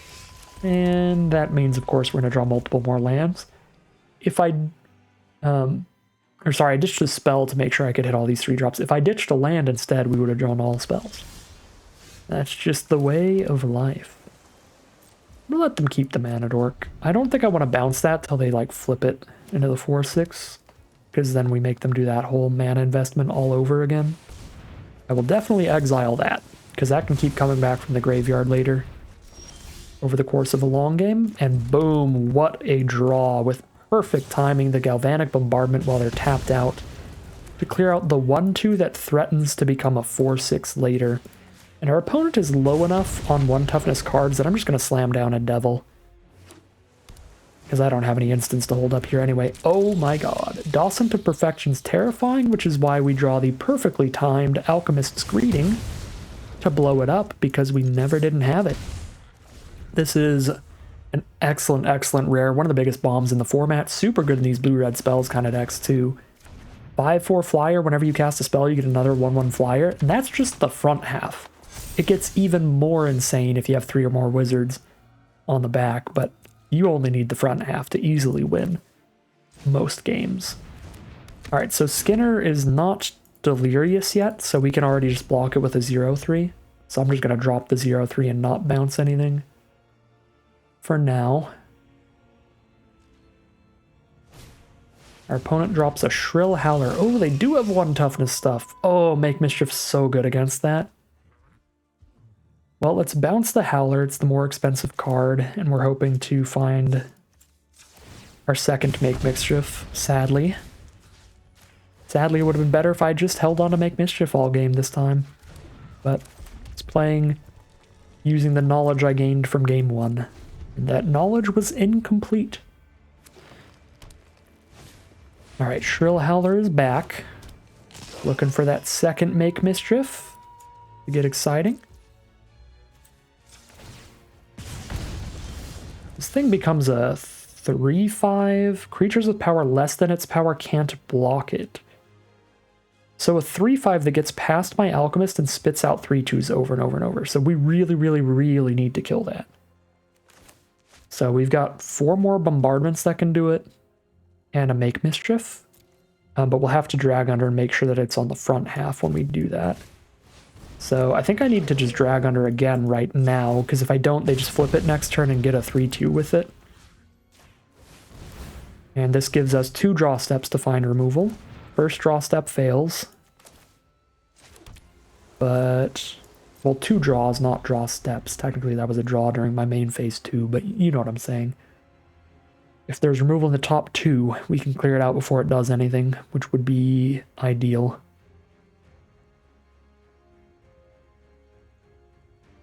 And that means, of course, we're going to draw multiple more lands. If I... I ditched a spell to make sure I could hit all these 3-drops. If I ditched a land instead, we would have drawn all spells. That's just the way of life. I'm going to let them keep the Mana Dork. I don't think I want to bounce that till they, like, flip it into the 4/6. Because then we make them do that whole mana investment all over again. I will definitely exile that, because that can keep coming back from the graveyard later over the course of a long game. And boom, what a draw with perfect timing, the Galvanic Bombardment while they're tapped out to clear out the 1/2 that threatens to become a 4/6 later. And our opponent is low enough on 1 toughness cards that I'm just going to slam down a Devil, because I don't have any instants to hold up here anyway. Oh my god. Dawson to Perfection's terrifying, which is why we draw the perfectly timed Alchemist's Greeting to blow it up, because we never didn't have it. This is an excellent, excellent rare. One of the biggest bombs in the format. Super good in these blue-red spells kind of decks too. 5/4 flyer, whenever you cast a spell, you get another 1/1 flyer. And that's just the front half. It gets even more insane if you have 3 or more wizards on the back, but you only need the front half to easily win most games. Alright, so Skinner is not delirious yet, so we can already just block it with a 0/3. So I'm just going to drop the 0/3 and not bounce anything for now. Our opponent drops a Shrill Howler. Oh, they do have 1 toughness stuff. Oh, Make Mischief so good against that. Well, let's bounce the Howler. It's the more expensive card, and we're hoping to find our second Make Mischief, sadly. Sadly, it would have been better if I just held on to Make Mischief all game this time. But it's playing using the knowledge I gained from game 1. And that knowledge was incomplete. Alright, Shrill Howler is back. Looking for that second Make Mischief to get exciting. This thing becomes a 3/5. Creatures with power less than its power can't block it. So a 3/5 that gets past my Alchemist and spits out 3/2s over and over and over. So we really, really, really need to kill that. So we've got 4 more bombardments that can do it, and a Make Mischief. But we'll have to drag under and make sure that it's on the front half when we do that. So I think I need to just drag under again right now, because if I don't, they just flip it next turn and get a 3/2 with it. And this gives us 2 draw steps to find removal. First draw step fails. But, well, 2 draws, not draw steps. Technically that was a draw during my main phase 2, but you know what I'm saying. If there's removal in the top 2, we can clear it out before it does anything, which would be ideal.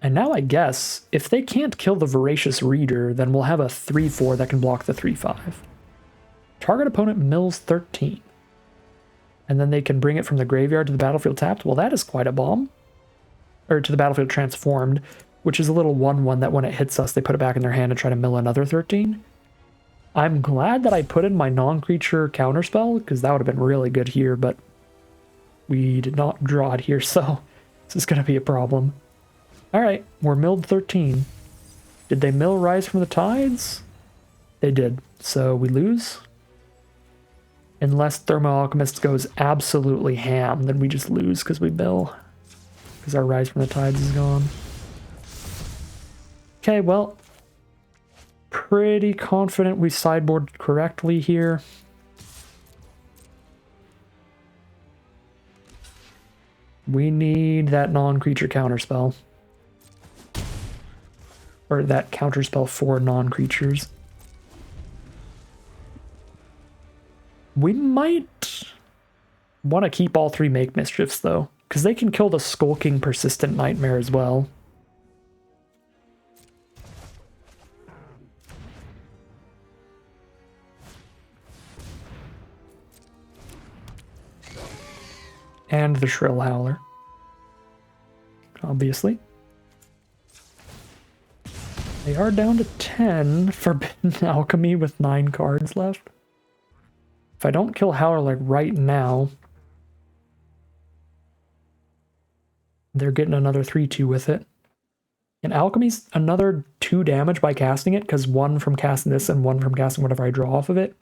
And now I guess, if they can't kill the Voracious Reader, then we'll have a 3/4 that can block the 3/5. Target opponent mills 13. And then they can bring it from the graveyard to the battlefield tapped. Well, that is quite a bomb. Or to the battlefield transformed, which is a little 1/1 that when it hits us, they put it back in their hand and try to mill another 13. I'm glad that I put in my non-creature counterspell, because that would have been really good here, but we did not draw it here, so this is going to be a problem. Alright, we're milled 13. Did they mill Rise from the Tides? They did, so we lose. Unless Thermo Alchemist goes absolutely ham, then we just lose because we mill. Because our Rise from the Tides is gone. Okay, well, pretty confident we sideboard correctly here. We need that non-creature counterspell. Or that counterspell for non-creatures. We might want to keep all 3 Make Mischiefs, though, because they can kill the Skulking Persistent Nightmare as well. And the Shrill Howler. Obviously. They are down to 10 Forbidden Alchemy with 9 cards left. If I don't kill Howler like right now, they're getting another 3/2 with it. And Alchemy's another 2 damage by casting it, because 1 from casting this and 1 from casting whatever I draw off of it.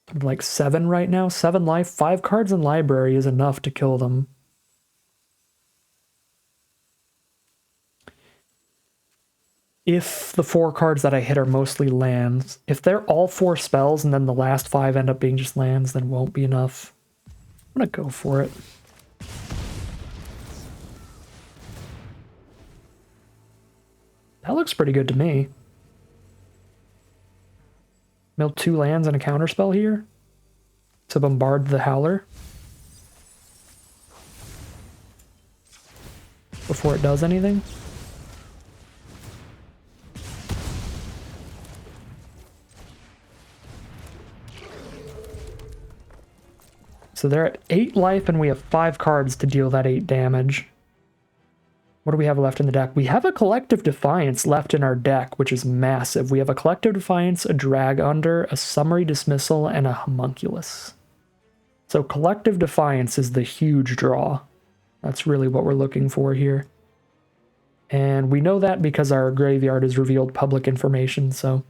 I'm like 7 right now. 7 life. 5 cards in library is enough to kill them. If the 4 cards that I hit are mostly lands. If they're all 4 spells and then the last 5 end up being just lands, then it won't be enough. I'm gonna go for it. That looks pretty good to me. Mill 2 lands and a counterspell here to bombard the Howler before it does anything. So they're at 8 life and we have 5 cards to deal that 8 damage. What do we have left in the deck? We have a Collective Defiance left in our deck, which is massive. We have a Collective Defiance, a Drag Under, a Summary Dismissal, and a Homunculus. So Collective Defiance is the huge draw. That's really what we're looking for here. And we know that because our graveyard has revealed public information, so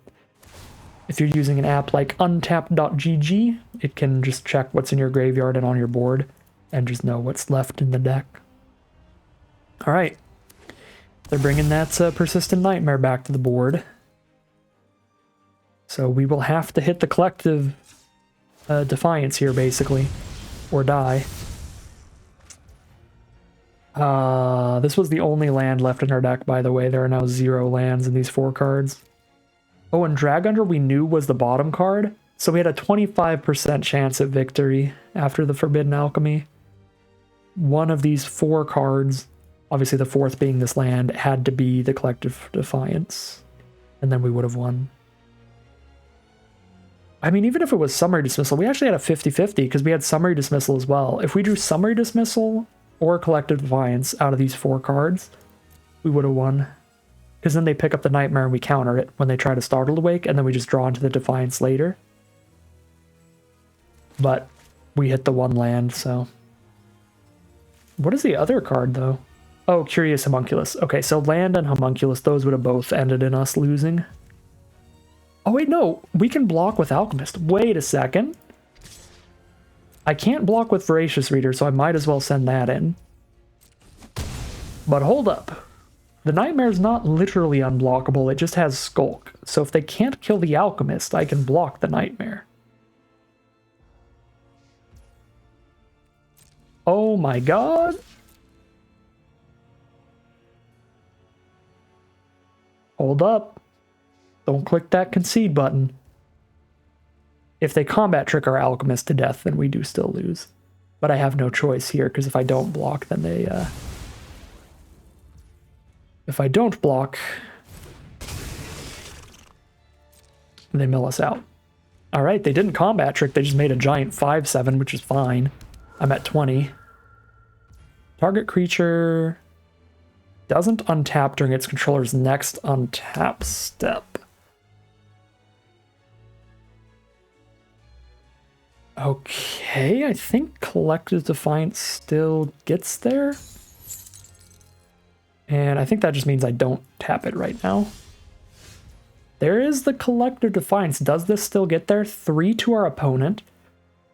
if you're using an app like untapped.gg, it can just check what's in your graveyard and on your board and just know what's left in the deck. All right. They're bringing that Persistent Nightmare back to the board. So we will have to hit the Collective Defiance here, basically, or die. This was the only land left in our deck, by the way. There are now 0 lands in these 4 cards. Oh, and Drag Under we knew was the bottom card, so we had a 25% chance at victory after the Forbidden Alchemy. One of these 4 cards, obviously the 4th being this land, had to be the Collective Defiance, and then we would have won. I mean, even if it was Summary Dismissal, we actually had a 50-50 because we had Summary Dismissal as well. If we drew Summary Dismissal or Collective Defiance out of these 4 cards, we would have won. Because then they pick up the Nightmare and we counter it when they try to Startled Awake, and then we just draw into the Defiance later. But we hit the 1 land, so... What is the other card, though? Oh, Curious Homunculus. Okay, so land and Homunculus, those would have both ended in us losing. Oh, wait, no. We can block with Alchemist. Wait a second. I can't block with Voracious Reader, so I might as well send that in. But hold up. The Nightmare's not literally unblockable, it just has Skulk. So if they can't kill the Alchemist, I can block the Nightmare. Oh my god! Hold up. Don't click that concede button. If they combat trick our Alchemist to death, then we do still lose. But I have no choice here, because if I don't block, then they... If I don't block, they mill us out. All right, they didn't combat trick. They just made a giant 5/7, which is fine. I'm at 20. Target creature doesn't untap during its controller's next untap step. Okay, I think Collective Defiance still gets there. And I think that just means I don't tap it right now. There is the Collective Defiance. Does this still get there? 3 to our opponent.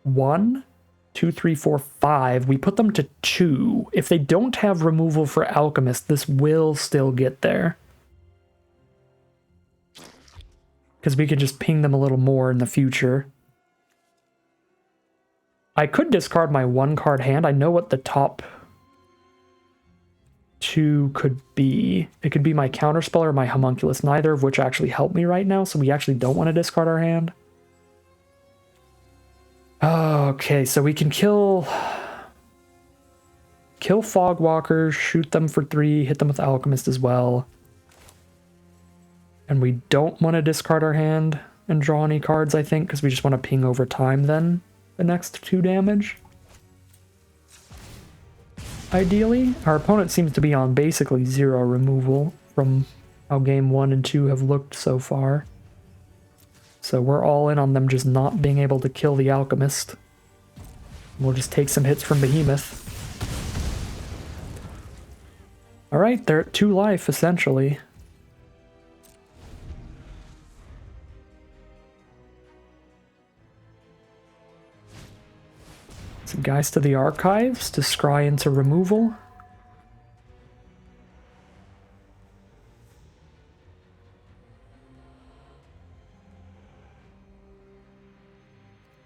1, 2, 3, 4, 5. We put them to 2. If they don't have removal for Alchemist, this will still get there. Because we can just ping them a little more in the future. I could discard my 1-card hand. I know what the top 2 could be. It could be my Counterspell or my Homunculus, neither of which actually help me right now, so we actually don't want to discard our hand. Okay, so we can kill Fogwalkers, shoot them for 3, hit them with Alchemist as well. And we don't want to discard our hand and draw any cards, I think, because we just want to ping over time then the next 2 damage. Ideally, our opponent seems to be on basically 0 removal from how game 1 and 2 have looked so far. So we're all in on them just not being able to kill the Alchemist. We'll just take some hits from Behemoth. Alright, they're at 2 life, essentially. Some guys to the Archives to scry into removal.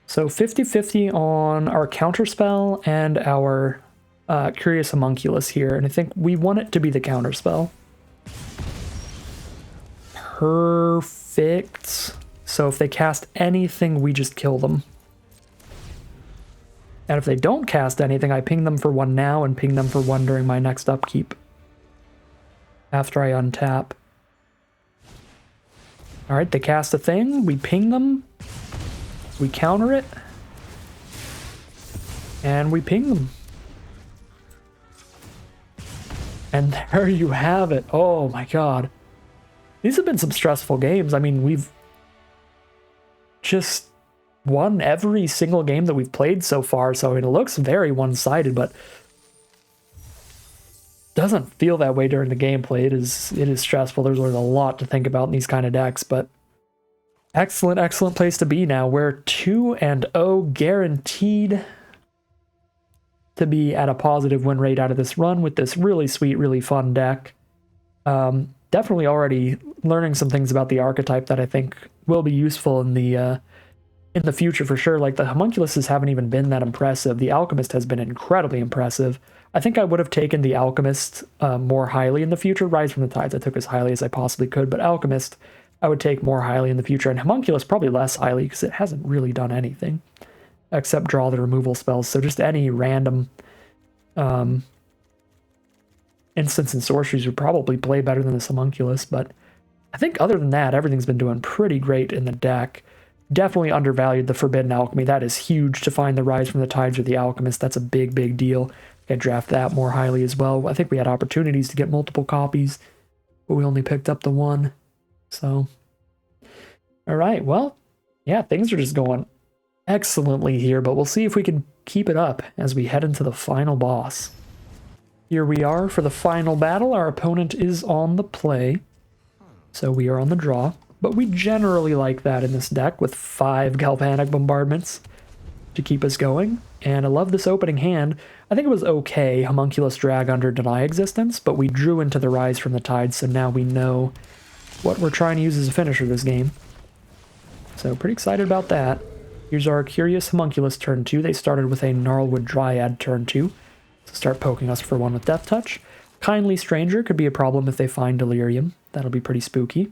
So 50-50 on our Counterspell and our Curious Homunculus here, and I think we want it to be the Counterspell. Perfect. So if they cast anything, we just kill them. And if they don't cast anything, I ping them for 1 now and ping them for 1 during my next upkeep. After I untap. Alright, they cast a thing, we ping them. We counter it. And we ping them. And there you have it. Oh my god. These have been some stressful games. I mean, we've just won every single game that we've played so far, so it looks very one-sided, but doesn't feel that way during the gameplay. It is stressful. There's a lot to think about in these kind of decks, but excellent place to be now. We're 2-0 guaranteed to be at a positive win rate out of this run with this really sweet, really fun deck. Definitely already learning some things about the archetype that I think will be useful in the future for sure. Like the Homunculuses haven't even been that impressive. The Alchemist has been incredibly impressive. I think I would have taken the Alchemist more highly in the future. Rise from the Tides I took as highly as I possibly could, but Alchemist I would take more highly in the future, and Homunculus probably less highly because it hasn't really done anything except draw the removal spells. So just any random instants and sorceries would probably play better than this Homunculus, but I think other than that, everything's been doing pretty great in the deck. Definitely undervalued the Forbidden Alchemy. That is huge to find the Rise from the Tides or the Alchemist. That's a big deal. I draft that more highly as well. I think we had opportunities to get multiple copies, but we only picked up the 1. So, all right, well, yeah, things are just going excellently here, but we'll see if we can keep it up as we head into the final boss. Here we are for the final battle. Our opponent is on the play, so we are on the draw, but we generally like that in this deck with 5 Galvanic Bombardments to keep us going, and I love this opening hand. I think it was okay, Homunculus Drag under Deny Existence, but we drew into the Rise from the Tide, so now we know what we're trying to use as a finisher this game. So pretty excited about that. Here's our Curious Homunculus turn 2. They started with a Gnarlwood Dryad turn 2 to start poking us for 1 with Death Touch. Kindly Stranger could be a problem if they find Delirium. That'll be pretty spooky.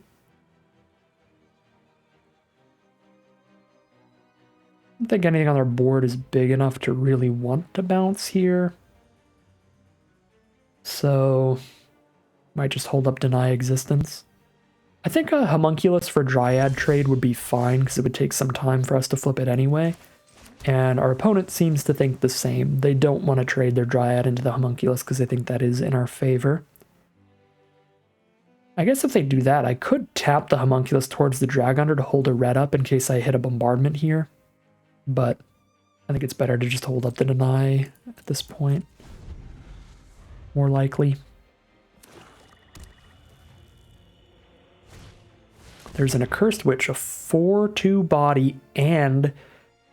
I don't think anything on their board is big enough to really want to bounce here. So might just hold up Deny Existence. I think a homunculus for Dryad trade would be fine because it would take some time for us to flip it anyway. And our opponent seems to think the same. They don't want to trade their Dryad into the homunculus because they think that is in our favor. I guess if they do that, I could tap the homunculus towards the Drag Hunter to hold a red up in case I hit a bombardment here. But I think it's better to just hold up the deny at this point. More likely. There's an Accursed Witch, a 4/2 body, and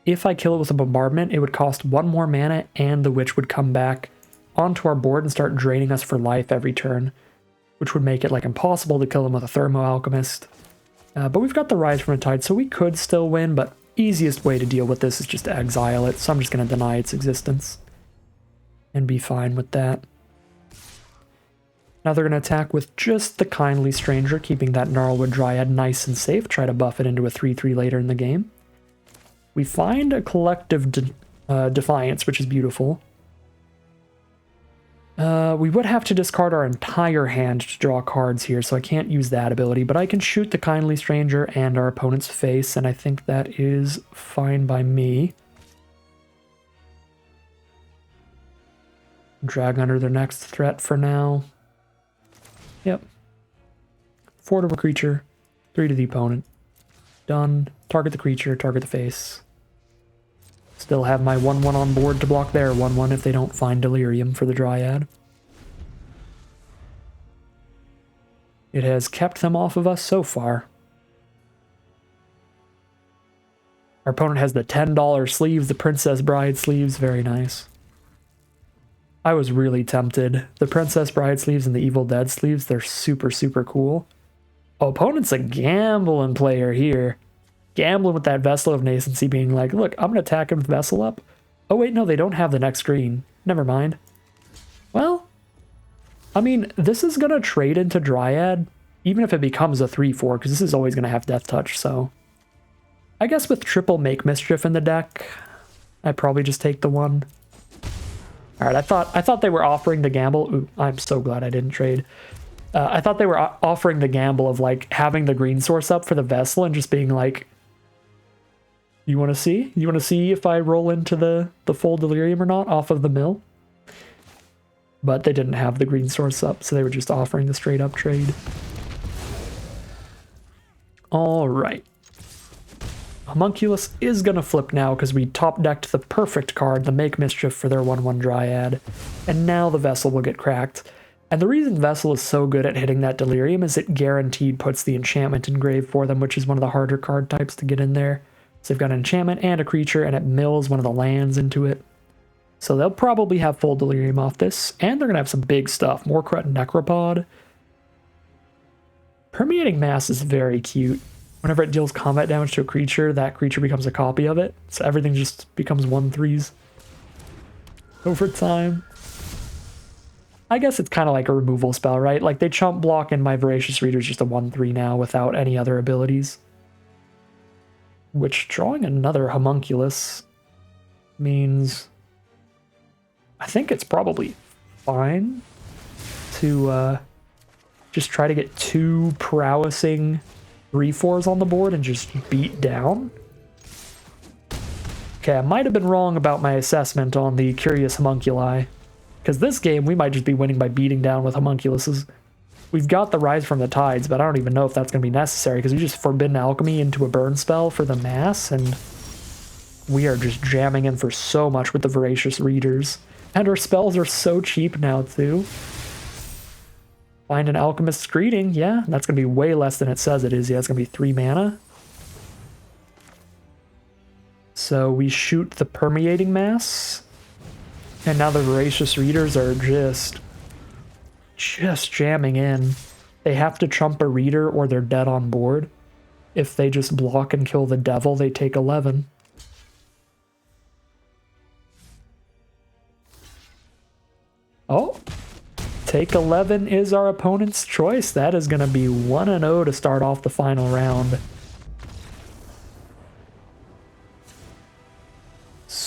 if I kill it with a bombardment, it would cost 1 more mana, and the witch would come back onto our board and start draining us for life every turn, which would make it like impossible to kill him with a Thermo Alchemist. But we've got the Rise from the Tide, so we could still win, but easiest way to deal with this is just to exile it, so I'm just going to deny its existence and be fine with that. Now they're going to attack with just the Kindly Stranger, keeping that Gnarlwood Dryad nice and safe, try to buff it into a 3/3 later in the game. We find a Collective Defiance, which is beautiful. We would have to discard our entire hand to draw cards here, so I can't use that ability, but I can shoot the Kindly Stranger and our opponent's face, and I think that is fine by me. Drag under their next threat for now. Yep. 4 to a creature, 3 to the opponent. Done. Target the creature, target the face. Still have my 1/1 on board to block their 1/1 if they don't find Delirium for the Dryad. It has kept them off of us so far. Our opponent has the $10 sleeves, the Princess Bride sleeves, very nice. I was really tempted. The Princess Bride sleeves and the Evil Dead sleeves, they're super, super cool. Oh, opponent's a gambling player here. Gambling with that Vessel of Nascency, being like, look, I'm going to attack him with Vessel up. Oh wait, no, they don't have the next screen. Never mind. Well, I mean, this is going to trade into Dryad, even if it becomes a 3/4, because this is always going to have Death Touch, so... I guess with triple Make Mischief in the deck, I'd probably just take the 1. Alright, I thought they were offering the gamble. Ooh, I'm so glad I didn't trade. I thought they were offering the gamble of, like, having the green source up for the Vessel and just being like, you want to see? You want to see if I roll into the full Delirium or not off of the mill? But they didn't have the green source up, so they were just offering the straight up trade. Alright. Homunculus is going to flip now because we top decked the perfect card, the Make Mischief for their 1/1 Dryad, and now the Vessel will get cracked. And the reason Vessel is so good at hitting that Delirium is it guaranteed puts the enchantment in grave for them, which is one of the harder card types to get in there. So they've got an enchantment and a creature, and it mills one of the lands into it. So they'll probably have full Delirium off this, and they're going to have some big stuff. Morkrut Necropod. Permeating Mass is very cute. Whenever it deals combat damage to a creature, that creature becomes a copy of it. So everything just becomes 1/3s over time. I guess it's kind of like a removal spell, right? Like, they chump block and my Voracious Reader is just a 1/3 now without any other abilities. Which, drawing another Homunculus means... I think it's probably fine to just try to get 2 prowessing 3/4s on the board and just beat down. Okay, I might have been wrong about my assessment on the Curious Homunculi, because this game we might just be winning by beating down with Homunculuses. We've got the Rise from the Tides, but I don't even know if that's going to be necessary, because we just Forbidden Alchemy into a burn spell for the mass, and we are just jamming in for so much with the Voracious Readers. And our spells are so cheap now, too. Find an Alchemist's Greeting, yeah, that's going to be way less than it says it is. Yeah, it's going to be 3 mana. So we shoot the Permeating Mass, and now the Voracious Readers are just jamming in. They have to trump a reader or they're dead on board. If they just block and kill the devil, they take 11. Oh, take 11 is our opponent's choice. That is going to be 1-0 to start off the final round.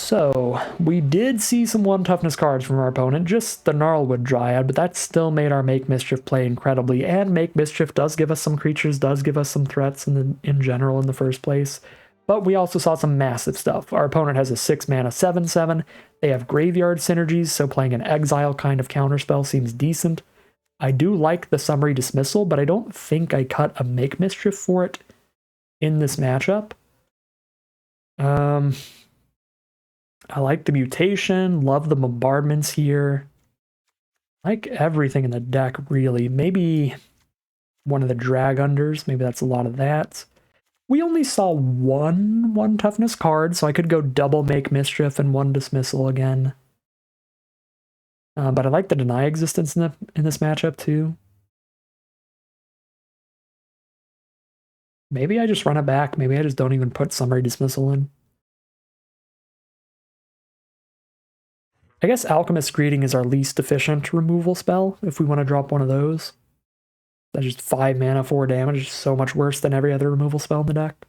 So, we did see some 1 toughness cards from our opponent, just the Gnarlwood Dryad, but that still made our Make Mischief play incredibly, and Make Mischief does give us some creatures, does give us some threats in general in the first place. But we also saw some massive stuff. Our opponent has a 6 mana 7/7. They have graveyard synergies, so playing an exile kind of counterspell seems decent. I do like the Summary Dismissal, but I don't think I cut a Make Mischief for it in this matchup. I like the mutation, love the bombardments here. Like everything in the deck, really. Maybe one of the drag unders, maybe that's a lot of that. We only saw one toughness card, so I could go double Make Mischief and 1 dismissal again. But I like the deny existence in this matchup too. Maybe I just run it back. Maybe I just don't even put Summary Dismissal in. I guess Alchemist's Greeting is our least efficient removal spell, if we want to drop one of those. That's just 5 mana, 4 damage, so much worse than every other removal spell in the deck.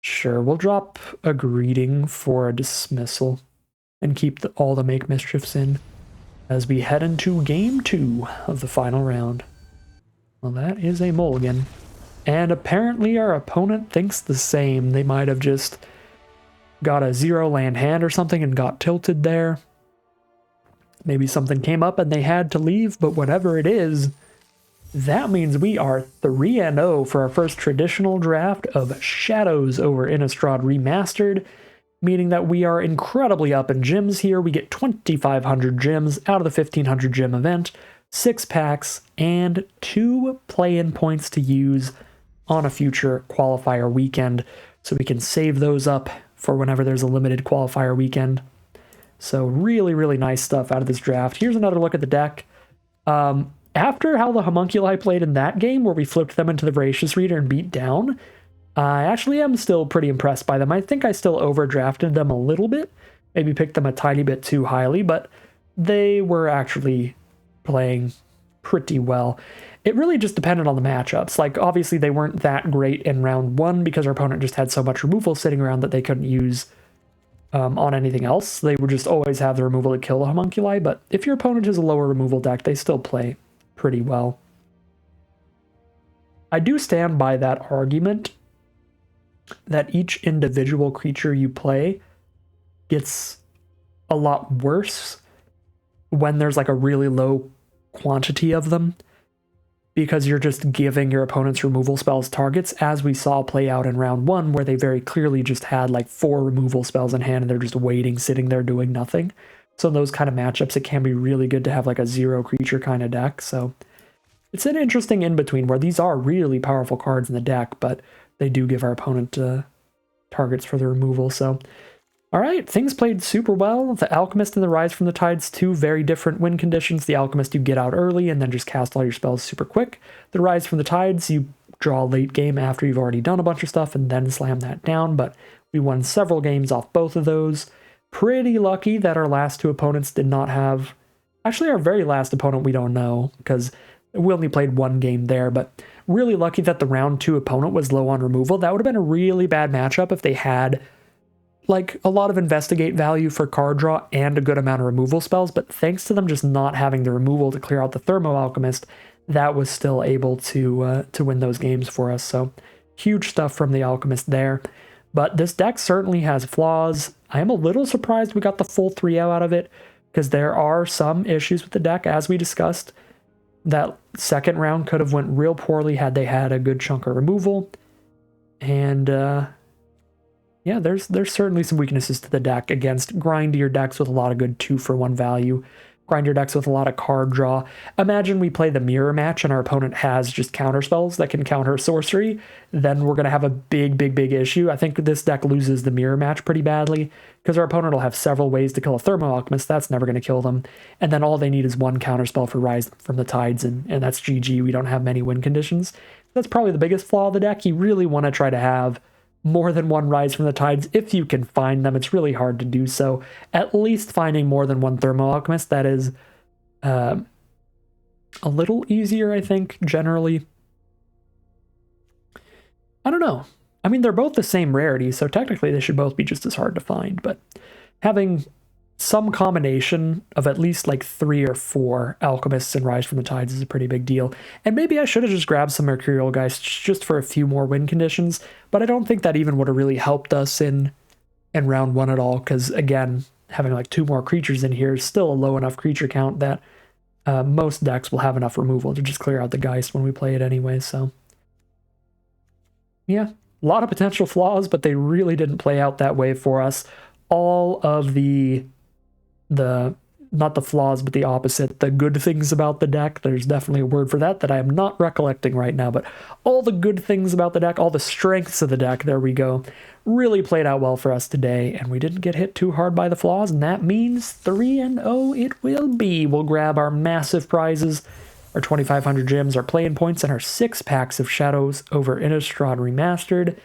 Sure, we'll drop a Greeting for a Dismissal, and keep all the Make Mischiefs in, as we head into Game 2 of the final round. Well, that is a mulligan. And apparently our opponent thinks the same. They might have just got a 0 land hand or something and got tilted there. Maybe something came up and they had to leave, but whatever it is, that means we are 3-0 for our first traditional draft of Shadows over Innistrad Remastered, meaning that we are incredibly up in gems here. We get 2,500 gems out of the 1,500 gem event, 6 packs, and 2 play-in points to use on a future qualifier weekend, so we can save those up for whenever there's a limited qualifier weekend. So really, really nice stuff out of this draft. Here's another look at the deck. After how the Homunculi played in that game, where we flipped them into the Voracious Reader and beat down, I actually am still pretty impressed by them. I think I still overdrafted them a little bit, maybe picked them a tiny bit too highly, but they were actually playing pretty well. It really just depended on the matchups. Like, obviously they weren't that great in round 1 because our opponent just had so much removal sitting around that they couldn't use on anything else. They would just always have the removal to kill the Homunculi, but if your opponent has a lower removal deck, they still play pretty well. I do stand by that argument that each individual creature you play gets a lot worse when there's like a really low quantity of them, because you're just giving your opponent's removal spells targets, as we saw play out in round 1, where they very clearly just had like 4 removal spells in hand and they're just waiting, sitting there doing nothing. So in those kind of matchups, it can be really good to have like a 0 creature kind of deck. So it's an interesting in-between where these are really powerful cards in the deck, but they do give our opponent targets for the removal. So all right, things played super well. The Alchemist and the Rise from the Tides, 2 very different win conditions. The Alchemist, you get out early and then just cast all your spells super quick. The Rise from the Tides, you draw late game after you've already done a bunch of stuff and then slam that down. But we won several games off both of those. Pretty lucky that our last 2 opponents did not have... Actually, our very last opponent we don't know, because we only played 1 game there, but really lucky that the round 2 opponent was low on removal. That would have been a really bad matchup if they had like a lot of investigate value for card draw and a good amount of removal spells, but thanks to them just not having the removal to clear out the Thermo Alchemist, that was still able to win those games for us. So huge stuff from the Alchemist there. But this deck certainly has flaws. I am a little surprised we got the full 3-0 out of it, because there are some issues with the deck, as we discussed. That second round could have went real poorly had they had a good chunk of removal. And yeah, there's certainly some weaknesses to the deck against grindier decks with a lot of good 2-for-1 value. Grindier decks with a lot of card draw. Imagine we play the mirror match and our opponent has just counter spells that can counter sorcery. Then we're going to have a big issue. I think this deck loses the mirror match pretty badly, because our opponent will have several ways to kill a Thermo Alchemist. That's never going to kill them. And then all they need is 1 counter spell for Rise from the Tides, and that's GG. We don't have many win conditions. That's probably the biggest flaw of the deck. You really want to try to have more than 1 Rise from the Tides if you can find them. It's really hard to do so. At least finding more than 1 Thermo Alchemist, that is a little easier, I think, generally. I don't know. I mean, they're both the same rarity, so technically they should both be just as hard to find, but having some combination of at least like 3 or 4 Alchemists and Rise from the Tides is a pretty big deal. And maybe I should have just grabbed some Mercurial Geists just for a few more win conditions, but I don't think that even would have really helped us in round 1 at all, because again, having like 2 more creatures in here is still a low enough creature count that most decks will have enough removal to just clear out the Geist when we play it anyway, so yeah. A lot of potential flaws, but they really didn't play out that way for us. All of the not the flaws, but the opposite, the good things about the deck, there's definitely a word for that I am not recollecting right now, but all the good things about the deck, all the strengths of the deck, there we go, really played out well for us today, and we didn't get hit too hard by the flaws, and that means 3-0 it will be. We'll grab our massive prizes, our 2,500 gems, our play-in points, and our 6 packs of Shadows over Innistrad Remastered,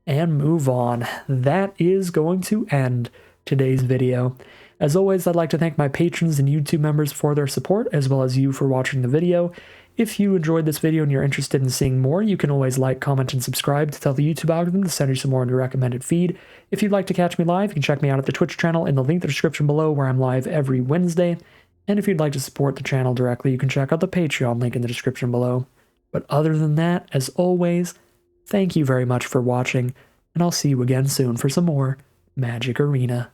and move on. That is going to end today's video. As always, I'd like to thank my patrons and YouTube members for their support, as well as you for watching the video. If you enjoyed this video and you're interested in seeing more, you can always like, comment, and subscribe to tell the YouTube algorithm to send you some more in your recommended feed. If you'd like to catch me live, you can check me out at the Twitch channel in the link in the description below, where I'm live every Wednesday. And if you'd like to support the channel directly, you can check out the Patreon link in the description below. But other than that, as always, thank you very much for watching, and I'll see you again soon for some more Magic Arena.